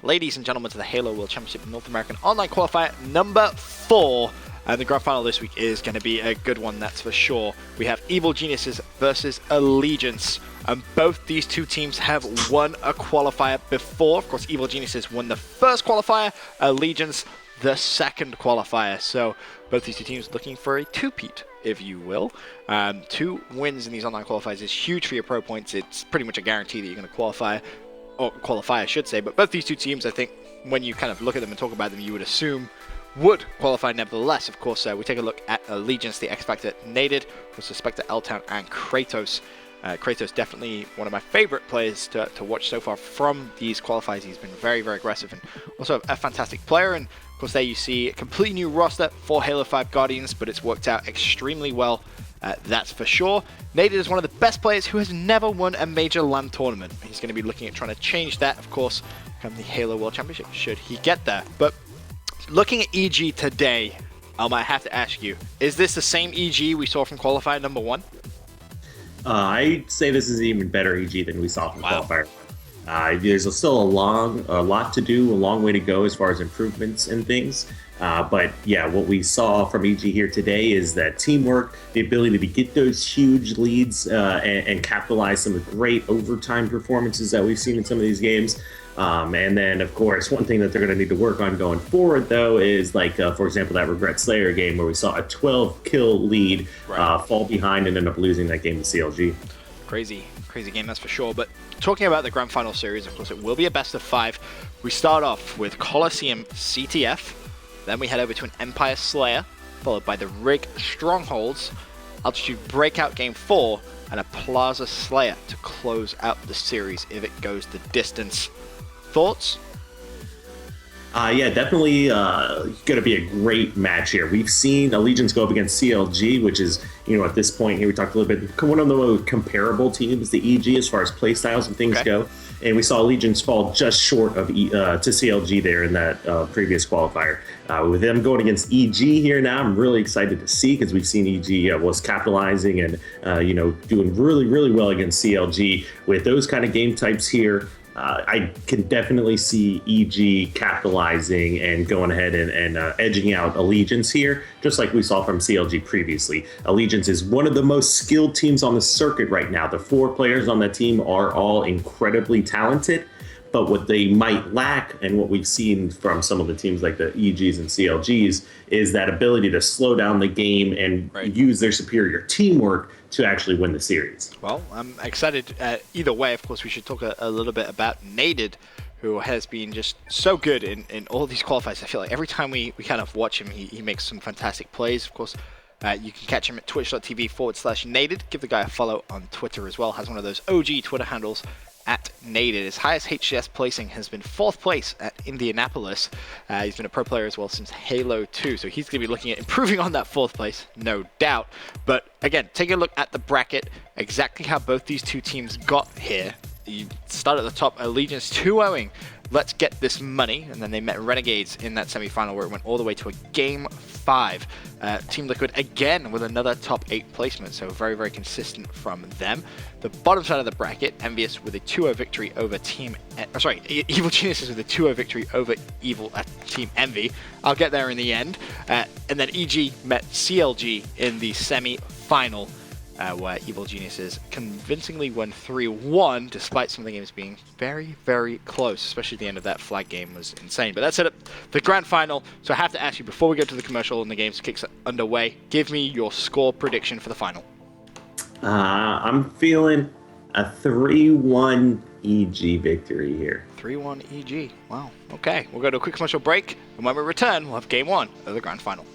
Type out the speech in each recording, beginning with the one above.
ladies and gentlemen, to the Halo World Championship North American Online Qualifier number 4. And the grand final this week is going to be a good one, that's for sure. We have Evil Geniuses versus Allegiance. And both these two teams have won a qualifier before. Of course, Evil Geniuses won the first qualifier, Allegiance the second qualifier. So both these two teams looking for a two-peat, if you will. 2 wins in these online qualifiers is huge for your pro points. It's pretty much a guarantee that you're going to qualify, or qualify I should say. But both these two teams, I think, when you kind of look at them and talk about them, you would assume would qualify nevertheless. Of course, we take a look at Allegiance, the X Factor Naded, with Spectre, L-Town, and Kratos. Kratos definitely one of my favorite players to watch so far from these qualifiers. He's been very, very aggressive and also a fantastic player. And of course, there you see a completely new roster for Halo 5 Guardians, but it's worked out extremely well, that's for sure. Naded is one of the best players who has never won a major LAN tournament. He's going to be looking at trying to change that, of course, come the Halo World Championship, should he get there. But looking at EG today, I might have to ask you, is this the same EG we saw from qualifier number 1? I'd say this is even better EG than we saw from Qualifier. There's still a lot to do, a long way to go as far as improvements and things. But yeah, what we saw from EG here today is that teamwork, the ability to get those huge leads and capitalize some of the great overtime performances that we've seen in some of these games. And then, of course, one thing that they're going to need to work on going forward, though, is like, for example, that Regret Slayer game where we saw a 12-kill lead fall behind and end up losing that game to CLG. Crazy game, that's for sure. But talking about the Grand Final Series, of course, it will be a best of 5. We start off with Coliseum CTF. Then we head over to an Empire Slayer, followed by the Rig Strongholds, Altitude Breakout Game 4, and a Plaza Slayer to close out the series if it goes the distance. Thoughts? Yeah, definitely going to be a great match here. We've seen Allegiance go up against CLG, which is, at this point here, we talked a little bit, one of the most comparable teams to EG as far as play styles and things go. And we saw Allegiance fall just short of to CLG there in that previous qualifier. With them going against EG here now, I'm really excited to see, because we've seen EG was capitalizing and, doing really, really well against CLG. With those kind of game types here, I can definitely see EG capitalizing and going ahead and edging out Allegiance here, just like we saw from CLG previously. Allegiance is one of the most skilled teams on the circuit right now. The 4 players on that team are all incredibly talented, but what they might lack, and what we've seen from some of the teams like the EGs and CLGs, is that ability to slow down the game and use their superior teamwork to actually win the series. Well, I'm excited either way. Of course, we should talk a little bit about Naded, who has been just so good in all these qualifiers. I feel like every time we kind of watch him, he makes some fantastic plays. Of course, you can catch him at twitch.tv/Naded. Give the guy a follow on Twitter as well. Has one of those OG Twitter handles, at Naded. His highest HWC placing has been 4th place at Indianapolis. He's been a pro player as well since Halo 2, so he's going to be looking at improving on that 4th place, no doubt. But again, take a look at the bracket, exactly how both these two teams got here. You start at the top, Allegiance 2-0ing. Let's get this money, and then they met Renegades in that semi-final where it went all the way to a Game 5. Team Liquid again with another top 8 placement, so very, very consistent from them. The bottom side of the bracket, Envious with a 2-0 victory over Evil Geniuses with a 2-0 victory over Team Envy. I'll get there in the end. And then EG met CLG in the semi-final, where Evil Geniuses convincingly won 3-1, despite some of the games being very, very close, especially the end of that flag game was insane. But that set up the grand final, so I have to ask you, before we go to the commercial and the games kicks underway, give me your score prediction for the final. I'm feeling a 3-1 EG victory here. 3-1 EG, wow, okay. We'll go to a quick commercial break, and when we return, we'll have Game 1 of the grand final.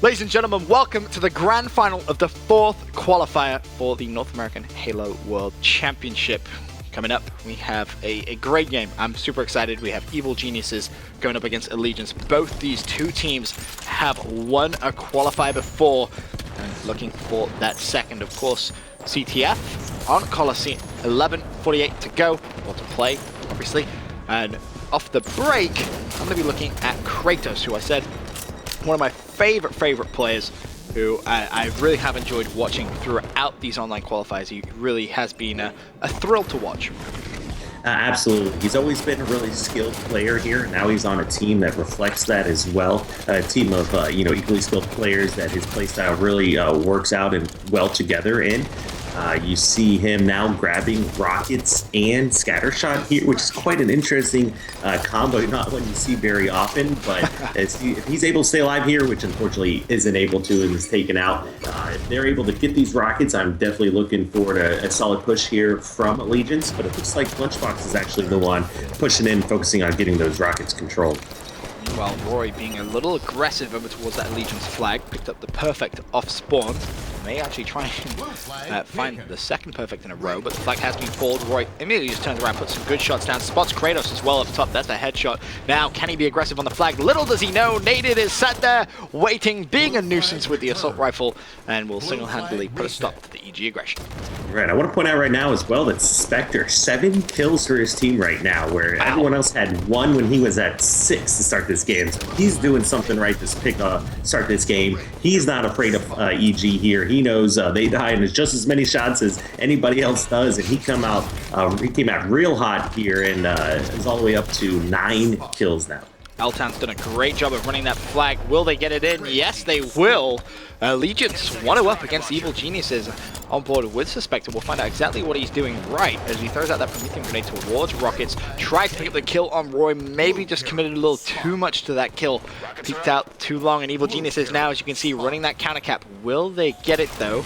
Ladies and gentlemen, welcome to the grand final of the 4th qualifier for the North American Halo World Championship. Coming up, we have a great game. I'm super excited. We have Evil Geniuses going up against Allegiance. Both these two teams have won a qualifier before and looking for that second. Of course, CTF on Coliseum, 11:48 to go, or to play, obviously. And off the break, I'm going to be looking at Kratos, who I said one of my favorite players, who I really have enjoyed watching throughout these online qualifiers. He really has been a thrill to watch. Absolutely. He's always been a really skilled player here. Now he's on a team that reflects that as well. A team of equally skilled players that his playstyle really works out and well together in. You see him now grabbing rockets and scattershot here, which is quite an interesting combo, not one you see very often, but if he's able to stay alive here, which unfortunately isn't able to and is taken out, if they're able to get these rockets, I'm definitely looking forward to a solid push here from Allegiance, but it looks like Lunchbox is actually the one pushing in, focusing on getting those rockets controlled. Meanwhile, Roy being a little aggressive over towards that Allegiance flag, picked up the perfect off spawn. May actually try and find the second perfect in a row, but the flag has been pulled. Roy immediately just turns around, puts some good shots down, spots Kratos as well up top. That's a headshot. Now, can he be aggressive on the flag? Little does he know, Naded is sat there waiting, being a nuisance with the assault rifle, and will single-handedly put a stop to the EG aggression. Right, I want to point out right now as well that Spectre, 7 kills for his team right now, where everyone else had 1 when he was at 6 to start this game. So he's doing something right to start this game. He's not afraid of EG here. He knows they die in just as many shots as anybody else does, and he came out real hot here and is all the way up to 9 kills now. L-Town's done a great job of running that flag. Will they get it in? Yes, they will. Allegiance 1-0 up against Evil Geniuses on board with Suspected. We'll find out exactly what he's doing right as he throws out that Promethean grenade towards Rockets. Tried to pick up the kill on Roy, maybe just committed a little too much to that kill. Peeked out too long, and Evil Geniuses now, as you can see, running that counter cap. Will they get it though?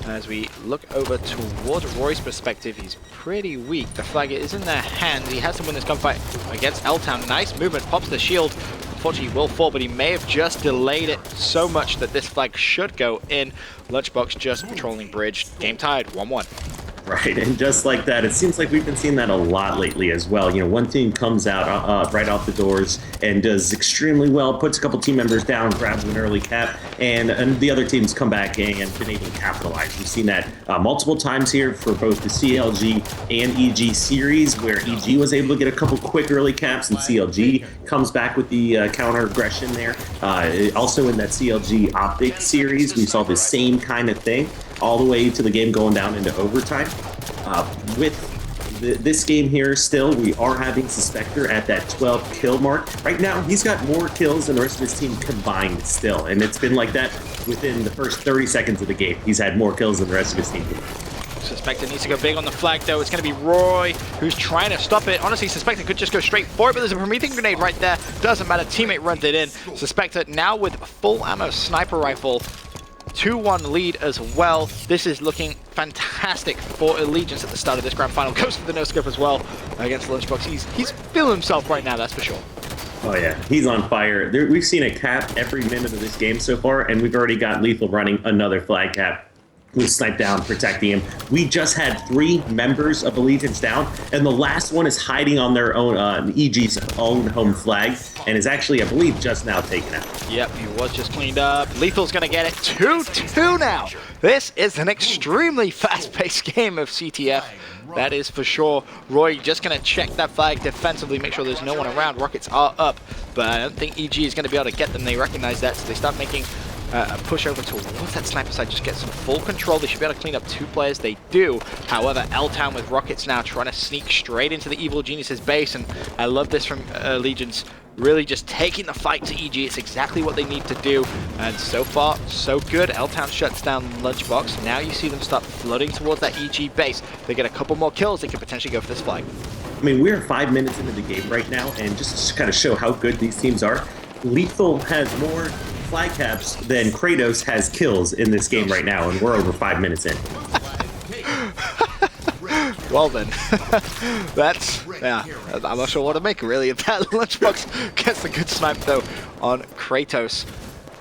As we look over towards Roy's perspective, he's pretty weak. The flag is in their hands. He has to win this gunfight against L-Town. Nice movement, pops the shield. Unfortunately, he will fall, but he may have just delayed it so much that this flag should go in. Lunchbox just patrolling bridge. Game tied, 1-1. Right, and just like that, it seems like we've been seeing that a lot lately as well. You know, one team comes out right off the doors and does extremely well, puts a couple team members down, grabs an early cap, and the other teams come back and been able to capitalize. We've seen that multiple times here for both the CLG and EG series, where EG was able to get a couple quick early caps, and CLG comes back with the counter aggression there. Also in that CLG Optic series, we saw the same kind of thing, all the way to the game going down into overtime. With this game here still, we are having Suspector at that 12 kill mark. Right now, he's got more kills than the rest of his team combined still, and it's been like that within the first 30 seconds of the game. He's had more kills than the rest of his team. Suspected needs to go big on the flag, though. It's going to be Roy who's trying to stop it. Honestly, Suspected could just go straight for it, but there's a Promethean grenade right there. Doesn't matter. Teammate runs it in. Suspected now with full ammo sniper rifle. 2-1 lead as well. This is looking fantastic for Allegiance at the start of this grand final. Goes for the no-scope as well against Lunchbox. He's feeling himself right now, that's for sure. Oh yeah, he's on fire. We've seen a cap every minute of this game so far, and we've already got Lethal running another flag cap. We sniped down, protecting him. We just had 3 members of Allegiance down, and the last one is hiding on their own, EG's own home flag, and is actually, I believe, just now taken out. Yep, he was just cleaned up. Lethal's gonna get it. 2-2 now. This is an extremely fast-paced game of CTF. That is for sure. Roy just gonna check that flag defensively, make sure there's no one around. Rockets are up, but I don't think EG is gonna be able to get them. They recognize that, so they start making a push over towards that sniper side, just get some full control. They should be able to clean up 2 players. They do. However, L-Town with Rockets now trying to sneak straight into the Evil Geniuses base, and I love this from Allegiance. Really just taking the fight to EG. It's exactly what they need to do, and so far, so good. L-Town shuts down Lunchbox. Now you see them start flooding towards that EG base. They get a couple more kills. They could potentially go for this flag. I mean, we're 5 minutes into the game right now, and just to kind of show how good these teams are, Lethal has more flag caps than Kratos has kills in this game right now, and we're over 5 minutes in. Well then, yeah, I'm not sure what to make really of that. Lunchbox gets a good snipe though on Kratos.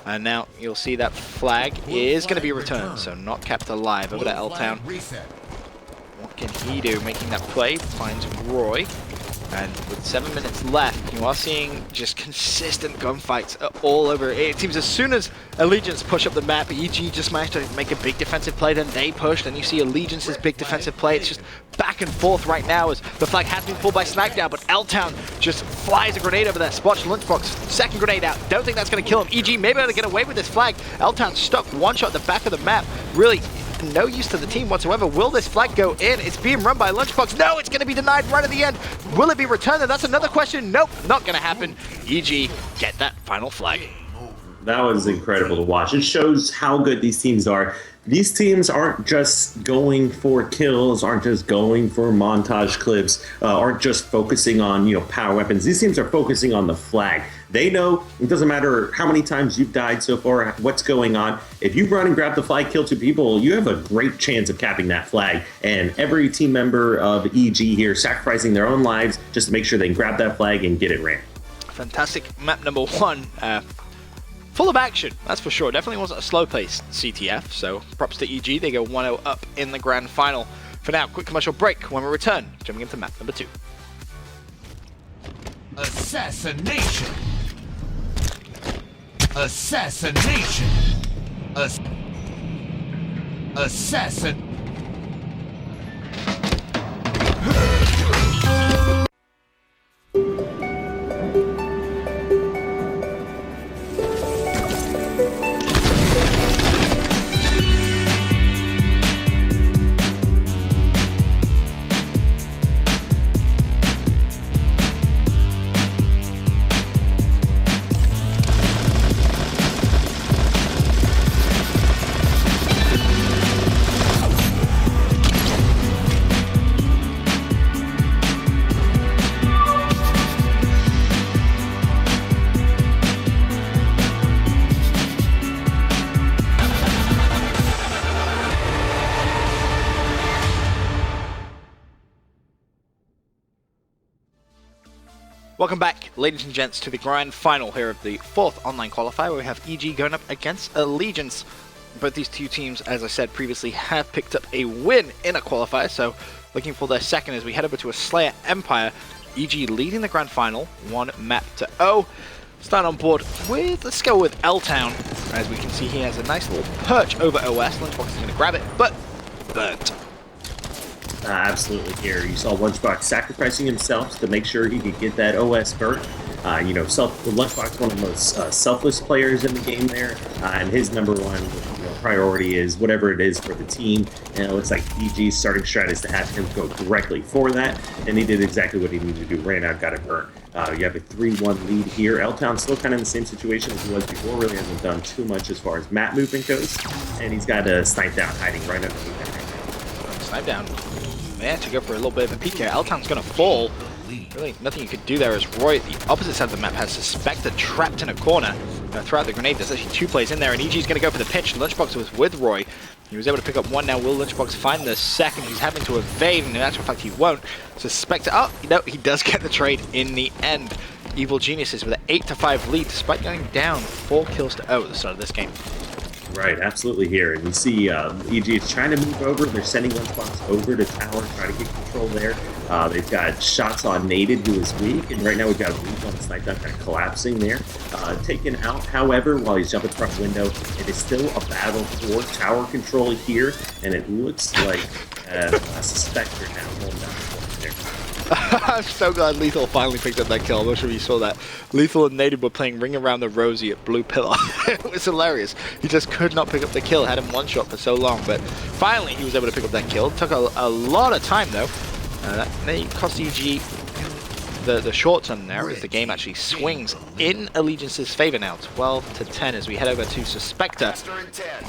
And now you'll see that flag is going to be returned, so not kept alive. Over to L-Town. What can he do? Making that play, finds Roy. And with 7 minutes left, you are seeing just consistent gunfights all over. It seems as soon as Allegiance push up the map, EG just managed to make a big defensive play, then they pushed, and you see Allegiance's big defensive play. It's just back and forth right now as the flag has been pulled by Snackdown, but L-Town just flies a grenade over there. Spots Lunchbox, second grenade out. Don't think that's going to kill him. EG may be able to get away with this flag. L-Town stuck one shot at the back of the map. Really no use to the team whatsoever. Will this flag go in? It's being run by Lunchbox. No, it's going to be denied right at the end. Will it be returned? That's another question. Nope, not going to happen. EG get that final flag. That was incredible to watch. It shows how good these teams are. These teams aren't just going for kills, aren't just going for montage clips, aren't just focusing on power weapons. These teams are focusing on the flag. They know it doesn't matter how many times you've died so far, what's going on. If you run and grab the flag, kill 2 people, you have a great chance of capping that flag. And every team member of EG here sacrificing their own lives just to make sure they can grab that flag and get it ran. Fantastic map number 1. Full of action, that's for sure. Definitely wasn't a slow-paced CTF, so props to EG. They go 1-0 up in the grand final. For now, quick commercial break. When we return, jumping into map number 2. Assassination! Assassination! Assassin! Welcome back, ladies and gents, to the grand final here of the 4th online qualifier, where we have EG going up against Allegiance. Both these two teams, as I said previously, have picked up a win in a qualifier, so looking for their second as we head over to a Slayer Empire. EG leading the grand final, 1-0. Start on board with, let's go with L-Town. As we can see, he has a nice little perch over OS. Lunchbox is going to grab it, but burnt. Absolutely here. You saw Lunchbox sacrificing himself to make sure he could get that OS burnt. Lunchbox, one of the most selfless players in the game there, and his number one priority is whatever it is for the team. And it looks like EG's starting strat is to have him go directly for that, and he did exactly what he needed to do. Ran out, got it burnt. You have a 3-1 lead here. L-Town still kind of in the same situation as he was before. Really hasn't done too much as far as map movement goes, and he's got a Snipe Down hiding right underneath him right now. Snipe Down. Man, to go for a little bit of a peek here. L-Town's going to fall. Really, nothing you could do there as Roy at the opposite side of the map has Suspector trapped in a corner. Throw out the grenade. There's actually 2 plays in there, and EG's going to go for the pitch. Lunchbox was with Roy. He was able to pick up 1 now. Will Lunchbox find the second? He's having to evade, and in actual fact, he won't. Suspector, he does get the trade in the end. Evil Geniuses with an 8-5 lead, despite going down 4 kills to 0 at the start of this game. Right, absolutely here. And you see EG is trying to move over. They're sending Lunchbox over to tower, try to get control there. They've got shots on Nated, who is weak, and right now we've got a weak on Snipe Down kind of collapsing there. Taken out, however, while he's jumping front window. It is still a battle for tower control here, and it looks like a Suspector now holding down the point there. I'm so glad Lethal finally picked up that kill. I'm not sure if you saw that. Lethal and Native were playing Ring Around the Rosie at Blue Pillar. It was hilarious. He just could not pick up the kill. Had him one shot for so long, but finally he was able to pick up that kill. It took a lot of time though. That may cost EG the short term there as the game actually swings in Allegiance's favor now, 12-10 as we head over to Suspector.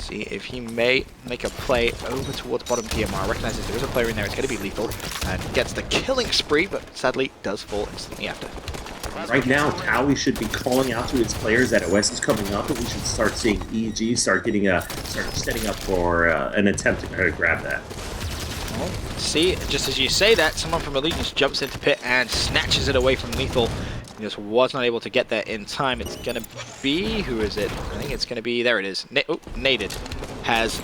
See if he may make a play over towards bottom PMR. Recognizes there is a player in there, it's going to be Lethal, and gets the killing spree, but sadly does fall instantly after. Right now, Towie should be calling out to his players that OS is coming up, and we should start seeing EG start setting up for an attempt to grab that. Well, see, just as you say that, someone from Allegiance jumps into pit and snatches it away from Lethal Just was not able to get there in time. It's going to be, who is it? I think it's going to be, there it is. Naded has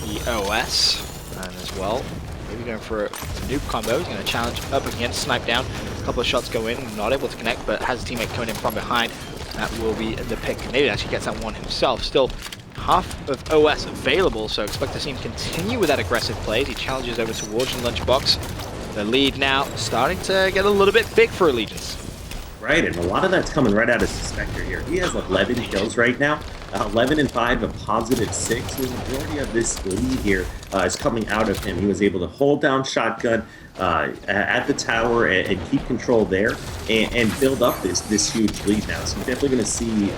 the OS and as well. Maybe going for a noob combo. He's going to challenge up against, snipe down. A couple of shots go in, not able to connect, but has a teammate coming in from behind. That will be the pick. Naded actually gets that one himself. Still half of OS available, so expect to see him continue with that aggressive play as he challenges over towards the lunchbox. The lead now starting to get a little bit big for Allegiance. Right, and a lot of that's coming right out of Suspector here. He has 11 kills right now, 11 and 5, a positive 6. The majority of this lead here is coming out of him. He was able to hold down shotgun at the tower and keep control there and build up this huge lead now. So we're definitely going to see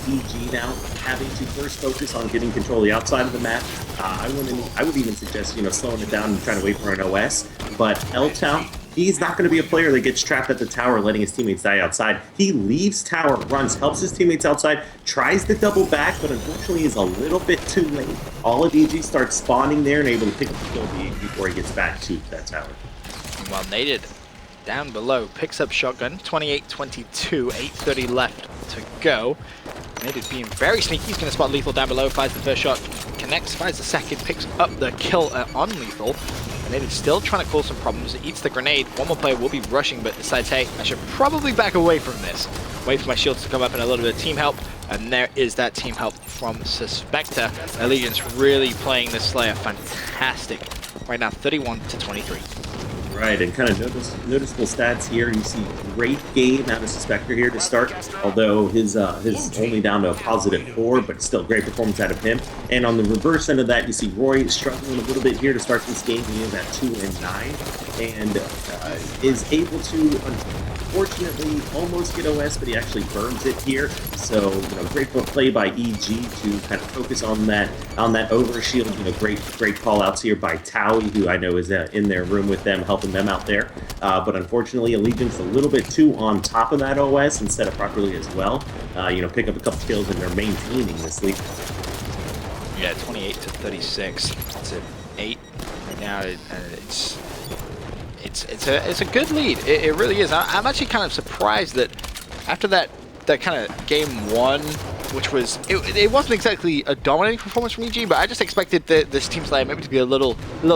EG now having to first focus on getting control of the outside of the map. I would even suggest, slowing it down and trying to wait for an OS. But L-Town, he's not going to be a player that gets trapped at the tower, letting his teammates die outside. He leaves tower, runs, helps his teammates outside, tries to double back, but unfortunately is a little bit too late. All of EG starts spawning there and able to pick up the kill before he gets back to that tower. Meanwhile, Naded down below picks up shotgun, 28-22, 8:30 left to go. Naded being very sneaky. He's going to spot Lethal down below, fires the first shot, connects, fires the second, picks up the kill on Lethal. Naded still trying to cause some problems. It eats the grenade. One more player will be rushing, but decides, hey, I should probably back away from this. Wait for my shields to come up and a little bit of team help. And there is that team help from Suspector. Allegiance really playing this Slayer fantastic. Right now, 31-23. Right, and kind of noticeable stats here. You see great game out of Suspector here to start, although his only down to a positive 4, but still great performance out of him. And on the reverse end of that, you see Roy struggling a little bit here to start this game. He is at 2-9 and is able to, unfortunately, almost get OS, but he actually burns it here. So, great play by EG to kind of focus on that overshield. Great call outs here by Towie, who I know is in their room with them, helping them out there. But unfortunately, Allegiance a little bit too on top of that OS and set up properly as well. Pick up a couple kills and they're maintaining this lead. Yeah, 28-36. It's an 8 right now. It's a good lead. It really is. I'm actually kind of surprised that after that kind of game 1, which was it wasn't exactly a dominating performance from EG, but I just expected this Team Slayer maybe to be a little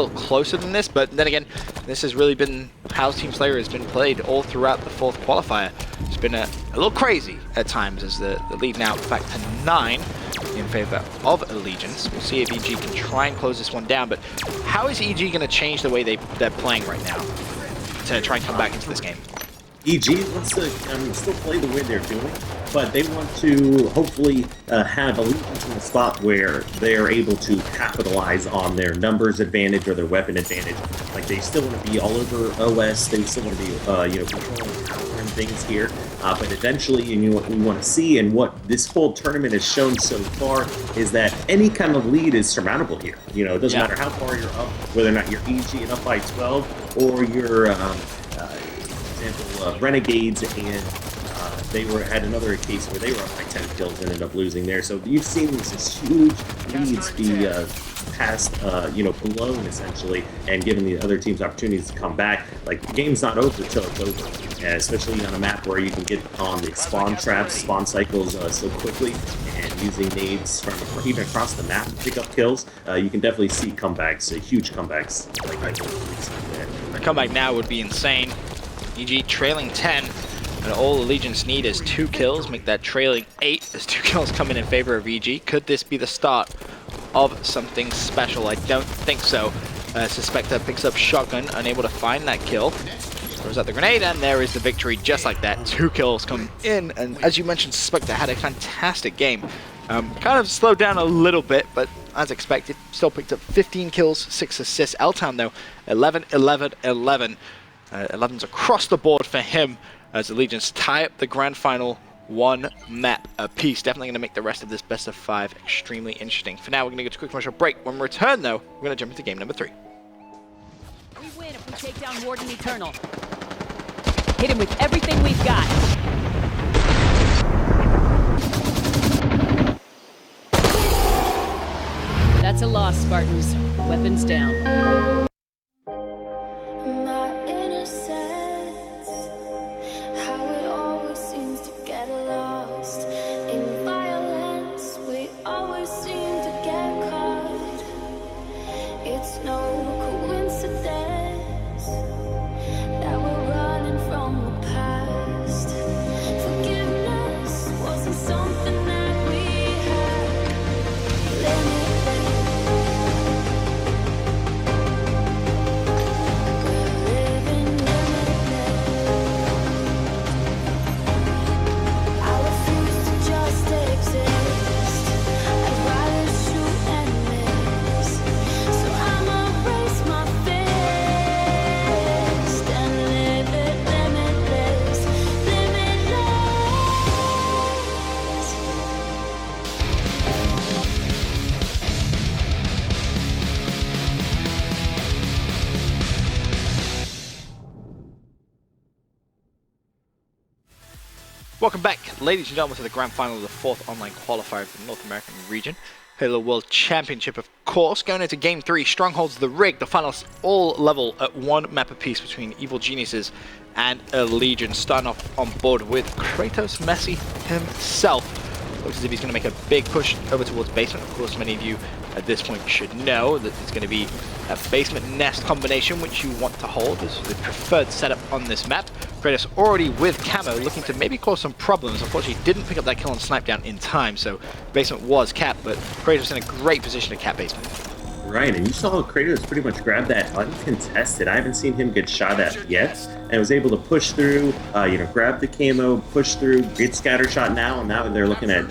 closer than this. But then again, this has really been how Team Slayer has been played all throughout the 4th qualifier. It's been a little crazy at times as the lead now back to 9 in favor of Allegiance. We'll see if EG can try and close this one down. But how is EG going to change the way they're playing right now to try and come back into this game? EG wants to still play the way they're doing, but they want to hopefully have Allegiance in a spot where they're able to capitalize on their numbers advantage or their weapon advantage. Like, they still want to be all over OS, they still want to be controlling power and things here, but eventually, what we want to see and what this whole tournament has shown so far is that any kind of lead is surmountable here. It doesn't matter how far you're up, whether or not you're EG and up by 12 or you're Renegades, and they had another case where they were up by 10 kills and ended up losing there. So you've seen these huge leads be passed, blown essentially, and given the other teams opportunities to come back. Like, the game's not over till it's over, especially on a map where you can get on the spawn traps, spawn cycles so quickly, and using nades from even across the map to pick up kills. You can definitely see comebacks, huge comebacks. Like I think a comeback now would be insane. EG trailing 10, and all Allegiance need is 2 kills, make that trailing 8 as 2 kills coming in favor of EG. Could this be the start of something special? I don't think so. Suspector picks up shotgun, unable to find that kill. Throws out the grenade, and there is the victory just like that. 2 kills come in, and as you mentioned, Suspector had a fantastic game. Kind of slowed down a little bit, but as expected, still picked up 15 kills, 6 assists. L-Town, though, 11, 11, 11. 11's across the board for him as Allegiance tie up the grand final 1 map apiece. Definitely going to make the rest of this best of 5 extremely interesting. For now, we're going to go to a quick commercial break. When we return, though, we're going to jump into game number 3. We win if we take down Warden Eternal. Hit him with everything we've got. That's a loss, Spartans. Weapons down. My innocence, how it Welcome back, ladies and gentlemen, to the grand final of the 4th online qualifier of the North American region. Halo World Championship, of course. Going into Game 3, Stronghold's the rig. The finals all level at 1 map apiece between Evil Geniuses and Allegiance. Starting off on board with Kratos Messi himself. Looks as if he's going to make a big push over towards basement. Of course, many of you at this point should know that it's going to be a basement nest combination which you want to hold as the preferred setup on this map. Kratos already with camo, looking to maybe cause some problems. Unfortunately, didn't pick up that kill on snipe down in time, so basement was capped, but Kratos in a great position to cap basement. Right, and you saw Kratos pretty much grab that uncontested. I haven't seen him get shot at yet, and was able to push through, grab the camo, push through, get scatter shot now, and now they're looking at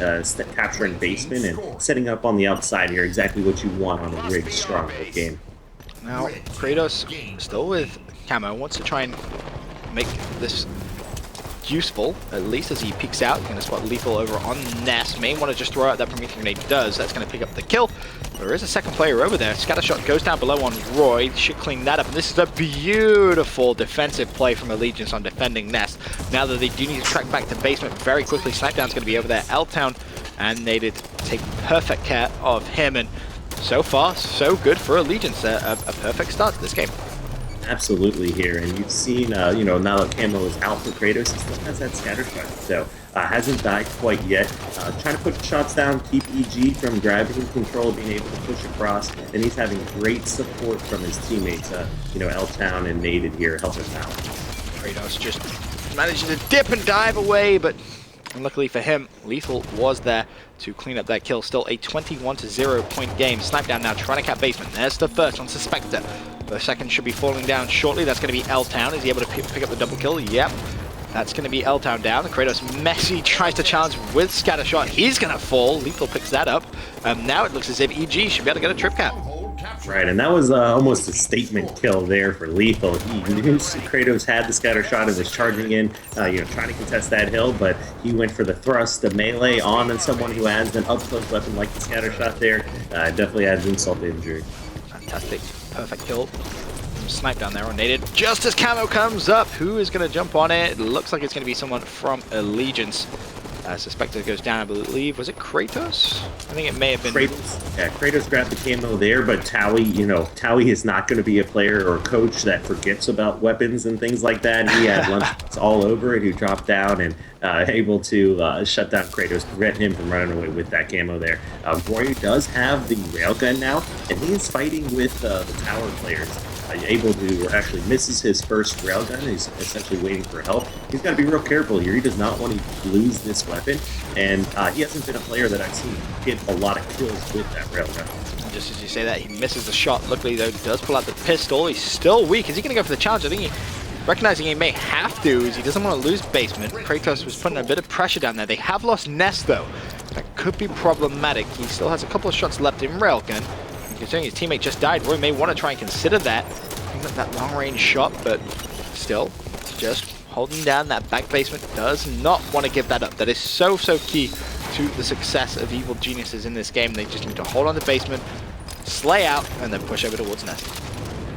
capturing basement and setting up on the outside here, exactly what you want on a rigged Stronghold game. Now, Kratos, still with camo, wants to try and make this useful, at least as he peeks out. He's going to spot Lethal over on Nest. May want to just throw out that Prometheus grenade. Does. That's going to pick up the kill. There is a second player over there. Scatter shot goes down below on Roy. Should clean that up. And this is a beautiful defensive play from Allegiance on defending Nest. Now that they do need to track back to basement very quickly, Snipedown's going to be over there. L-Town and they did take perfect care of him. And so far, so good for Allegiance. A perfect start to this game. Absolutely here, and you've seen, now that camo is out for Kratos, he still has that scatter shot, so hasn't died quite yet. Trying to put shots down, keep EG from grabbing control, being able to push across, and he's having great support from his teammates, L-Town and Naded here helping him out. Kratos just managing to dip and dive away, but unluckily for him, Lethal was there to clean up that kill. Still a 21-0 point game. Snipedown now trying to cap basement. There's the first on Suspector. The second should be falling down shortly. That's going to be L-Town. Is he able to pick up the double kill? Yep. That's going to be L-Town down. Kratos Messi tries to challenge with scatter shot. He's going to fall. Lethal picks that up. Now it looks as if EG should be able to get a trip cap. Right, and that was almost a statement kill there for Lethal. He knew Kratos had the scatter shot and was charging in, trying to contest that hill, but he went for the thrust, the melee on someone who has an up-close weapon like the scatter shot there. Definitely adds insult to injury. Fantastic. Perfect kill. Snipe down there on Naded. Just as camo comes up, who is going to jump on it? It looks like it's going to be someone from Allegiance. Suspector goes down, I believe. Was it Kratos? I think it may have been Kratos. Yeah, Kratos grabbed the camo there, but Towie, Towie is not going to be a player or a coach that forgets about weapons and things like that. He had lunch all over it, who dropped down and able to shut down Kratos, prevent him from running away with that camo there. Roy does have the railgun now, and he is fighting with the tower players. Actually misses his first railgun. He's essentially waiting for help. He's got to be real careful here. He does not want to lose this weapon, and he hasn't been a player that I've seen get a lot of kills with that railgun. Just as you say that, he misses the shot. Luckily, though, does pull out the pistol. He's still weak. Is he going to go for the challenge? I think recognizing he may have to, as he doesn't want to lose basement. Kratos was putting a bit of pressure down there. They have lost Nest, though. That could be problematic. He still has a couple of shots left in railgun. Considering his teammate just died, Roy may want to try and consider that. That long-range shot, but still, just holding down that back basement. Does not want to give that up. That is so key to the success of Evil Geniuses in this game. They just need to hold on the basement, slay out, and then push over towards Nest.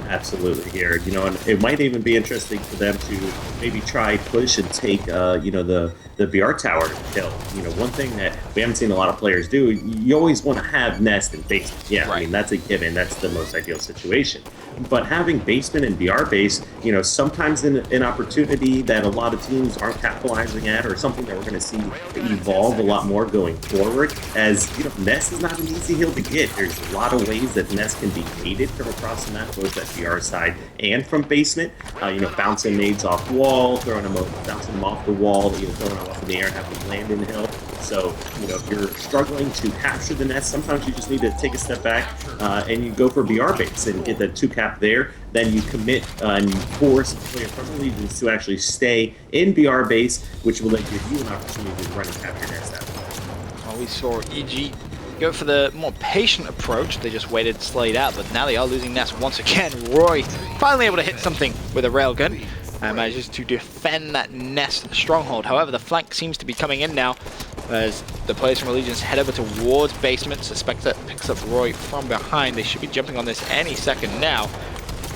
Absolutely here, and it might even be interesting for them to maybe try push and take, the BR tower kill. One thing that we haven't seen a lot of players do, you always want to have Nest and basement. Yeah, right. I mean, that's a given. That's the most ideal situation. But having basement and BR base, sometimes an opportunity that a lot of teams aren't capitalizing at, or something that we're going to see evolve a lot more going forward, as, Nest is not an easy hill to get. There's a lot of ways that Nest can be baited from across the map, both at BR side and from basement. Bouncing nades off wall, bouncing them off the wall, throwing them up in the air and having them land in the hill. So, if you're struggling to capture the Nest, sometimes you just need to take a step back and you go for BR base and get that 2-cap there. Then you commit and you force a player from Allegiance to actually stay in BR base, which will then give you an opportunity to run and capture Nest out. Well, we saw EG go for the more patient approach. They just waited, slayed out, but now they are losing Nest once again. Roy finally able to hit something with a railgun. Manages to defend that Nest stronghold. However, the flank seems to be coming in now as the players from Allegiance head over towards basement. Suspector picks up Roy from behind. They should be jumping on this any second now.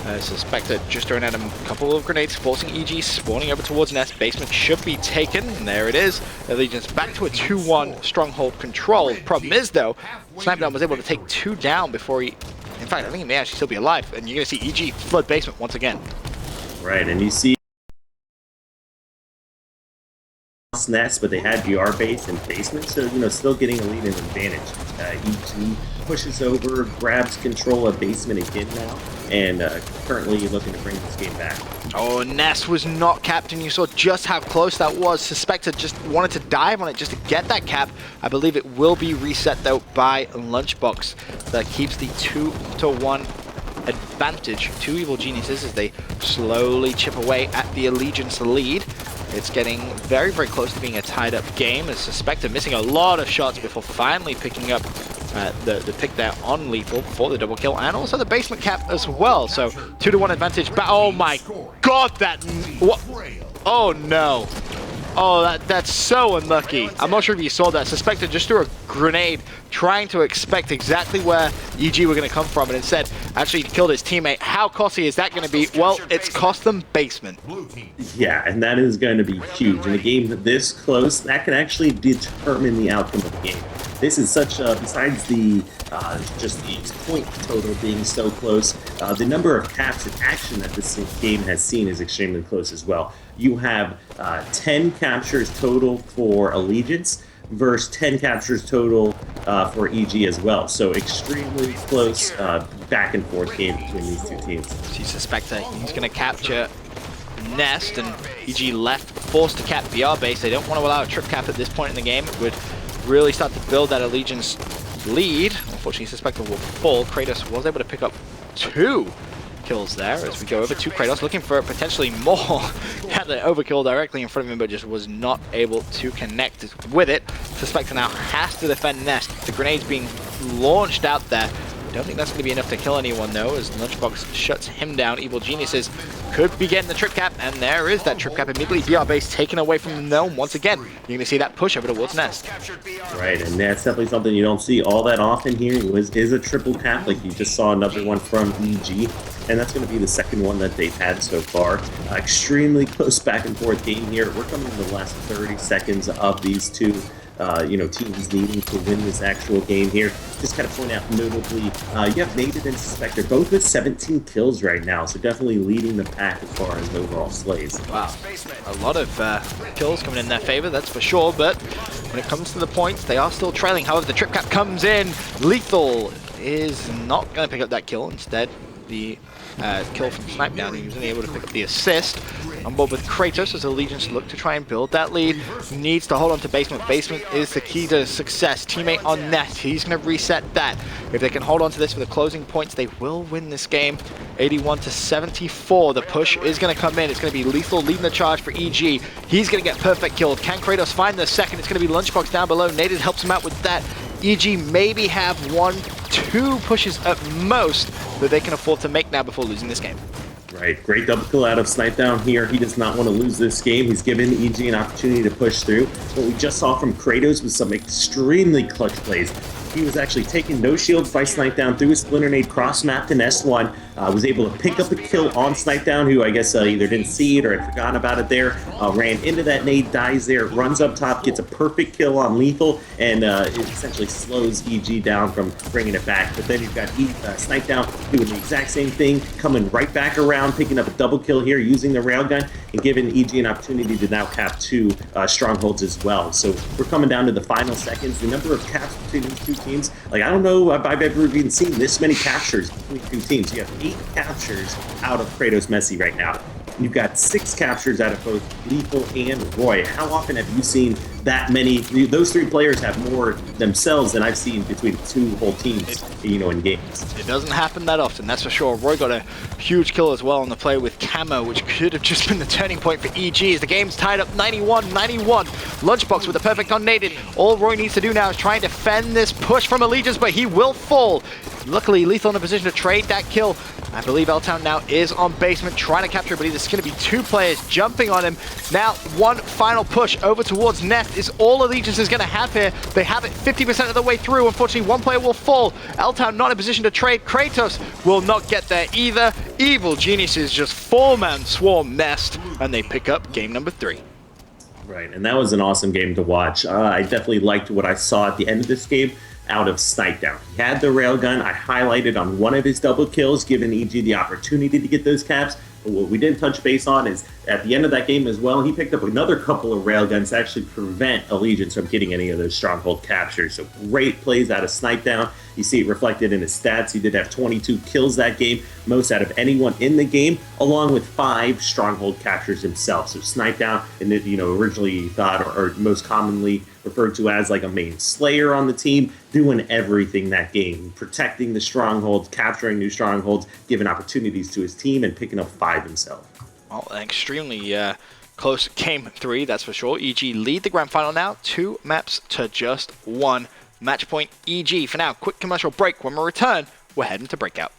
Suspector just throwing at him a couple of grenades, forcing EG spawning over towards Nest. Basement should be taken, and there it is. Allegiance back to a 2-1 stronghold control. Problem is, though, Snipedown was able to take 2 down before he... In fact, I think he may actually still be alive, and you're going to see EG flood Basement once again. Right, and you see Nest, but they had BR base and Basement, so still getting a lead and advantage. EG pushes over, grabs control of Basement again now, and currently looking to bring this game back. Oh, Nest was not capped, and you saw just how close that was. Suspector just wanted to dive on it just to get that cap. I believe it will be reset, though, by Lunchbox. That keeps the 2-1 advantage to Evil Geniuses as they slowly chip away at the Allegiance lead. It's getting very, very close to being a tied-up game, as Suspector missing a lot of shots before finally picking up the pick there on Lethal for the double kill, and also the Basement cap as well. So 2-1 advantage. Oh my god, that... What? Oh no. Oh, that's so unlucky. I'm not sure if you saw that. Suspector just threw a grenade trying to expect exactly where EG were going to come from, and instead actually killed his teammate. How costly is that going to be? Well, it's cost them Basement. Yeah, and that is going to be huge. In a game this close, that can actually determine the outcome of the game. This is such, besides the just the point total being so close, the number of caps and action that this game has seen is extremely close as well. You have 10 captures total for Allegiance versus 10 captures total for EG as well. So extremely close back and forth game between these two teams. See Suspector, he's going to capture Nest, and EG left forced to cap BR base. They don't want to allow a trip cap at this point in the game. It would really start to build that Allegiance lead. Unfortunately, Suspector will fall. Kratos was able to pick up 2 kills there as we go over to Kratos, looking for potentially more. Had the overkill directly in front of him, but just was not able to connect with it. Suspector now has to defend Nest. The grenades being launched out there. Don't think that's going to be enough to kill anyone, though, as Lunchbox shuts him down. Evil Geniuses could be getting the trip cap, and there is that trip cap immediately. BR base taken away from the Gnome once again. You're going to see that push over towards Nest. Right, and that's definitely something you don't see all that often here. It is a triple cap, like you just saw another one from EG, and that's going to be the second one that they've had so far. Extremely close back and forth game here. We're coming to the last 30 seconds of these two teams needing to win this actual game here. Just kind of point out notably, you have Native and Suspector both with 17 kills right now, so definitely leading the pack as far as overall slays. Wow, a lot of kills coming in their favor, that's for sure, but when it comes to the points, they are still trailing. However, the trip cap comes in. Lethal is not going to pick up that kill. Instead, the kill from Snipedown, he was only able to pick up the assist. On board with Kratos as Allegiance look to try and build that lead. Needs to hold on to Basement. Basement is the key to success. Teammate on Nest, he's going to reset that. If they can hold on to this for the closing points, they will win this game. 81-74. The push is going to come in. It's going to be Lethal leading the charge for EG. He's going to get perfect killed. Can Kratos find the second? It's going to be Lunchbox down below. Native helps him out with that. EG maybe have 1-2 pushes at most that they can afford to make now before losing this game. Right, great double kill out of Snipedown here. He does not want to lose this game. He's given EG an opportunity to push through. What we just saw from Kratos was some extremely clutch plays. He was actually taking no shields by Snipedown, threw a Splinter Nade cross-mapped in S1, was able to pick up a kill on Snipedown, who I guess either didn't see it or had forgotten about it there, ran into that nade, dies there, runs up top, gets a perfect kill on Lethal, and it essentially slows EG down from bringing it back. But then you've got Snipedown doing the exact same thing, coming right back around, picking up a double kill here, using the railgun, and giving EG an opportunity to now cap 2 strongholds as well. So we're coming down to the final seconds. The number of caps between these two teams, like I don't know if I've ever even seen this many captures between two teams. You have 8 captures out of Kratos Messi right now. You've got 6 captures out of both Lethal and Roy. How often have you seen that many? Those 3 players have more themselves than I've seen between 2 whole teams, in games. It doesn't happen that often, that's for sure. Roy got a huge kill as well on the play with Camo, which could have just been the turning point for EG as the game's tied up 91-91. Lunchbox with the perfect unnaded. All Roy needs to do now is try and defend this push from Allegiance, but he will fall. Luckily, Lethal in a position to trade that kill. I believe L-Town now is on basement, trying to capture it, but there's going to be 2 players jumping on him. Now, one final push over towards Nest is all Allegiance is going to have here. They have it 50% of the way through. Unfortunately, one player will fall. L-Town not in a position to trade. Kratos will not get there either. Evil Geniuses just 4-man swarm Nest, and they pick up game number 3. Right, and that was an awesome game to watch. I definitely liked what I saw at the end of this game out of Snipedown. He had the railgun. I highlighted on one of his double kills, giving EG the opportunity to get those caps. But what we didn't touch base on is at the end of that game as well, he picked up another couple of railguns to actually prevent Allegiance from getting any of those stronghold captures. So great plays out of Snipedown. You see it reflected in his stats. He did have 22 kills that game, most out of anyone in the game, along with 5 stronghold captures himself. So Snipedown, and originally thought or most commonly referred to as like a main slayer on the team, doing everything that game, protecting the strongholds, capturing new strongholds, giving opportunities to his team, and picking up 5 himself. Well, an extremely close game 3, that's for sure. EG lead the grand final now, 2 maps to just 1. Match point EG. For now, quick commercial break. When we return, we're heading to Breakout.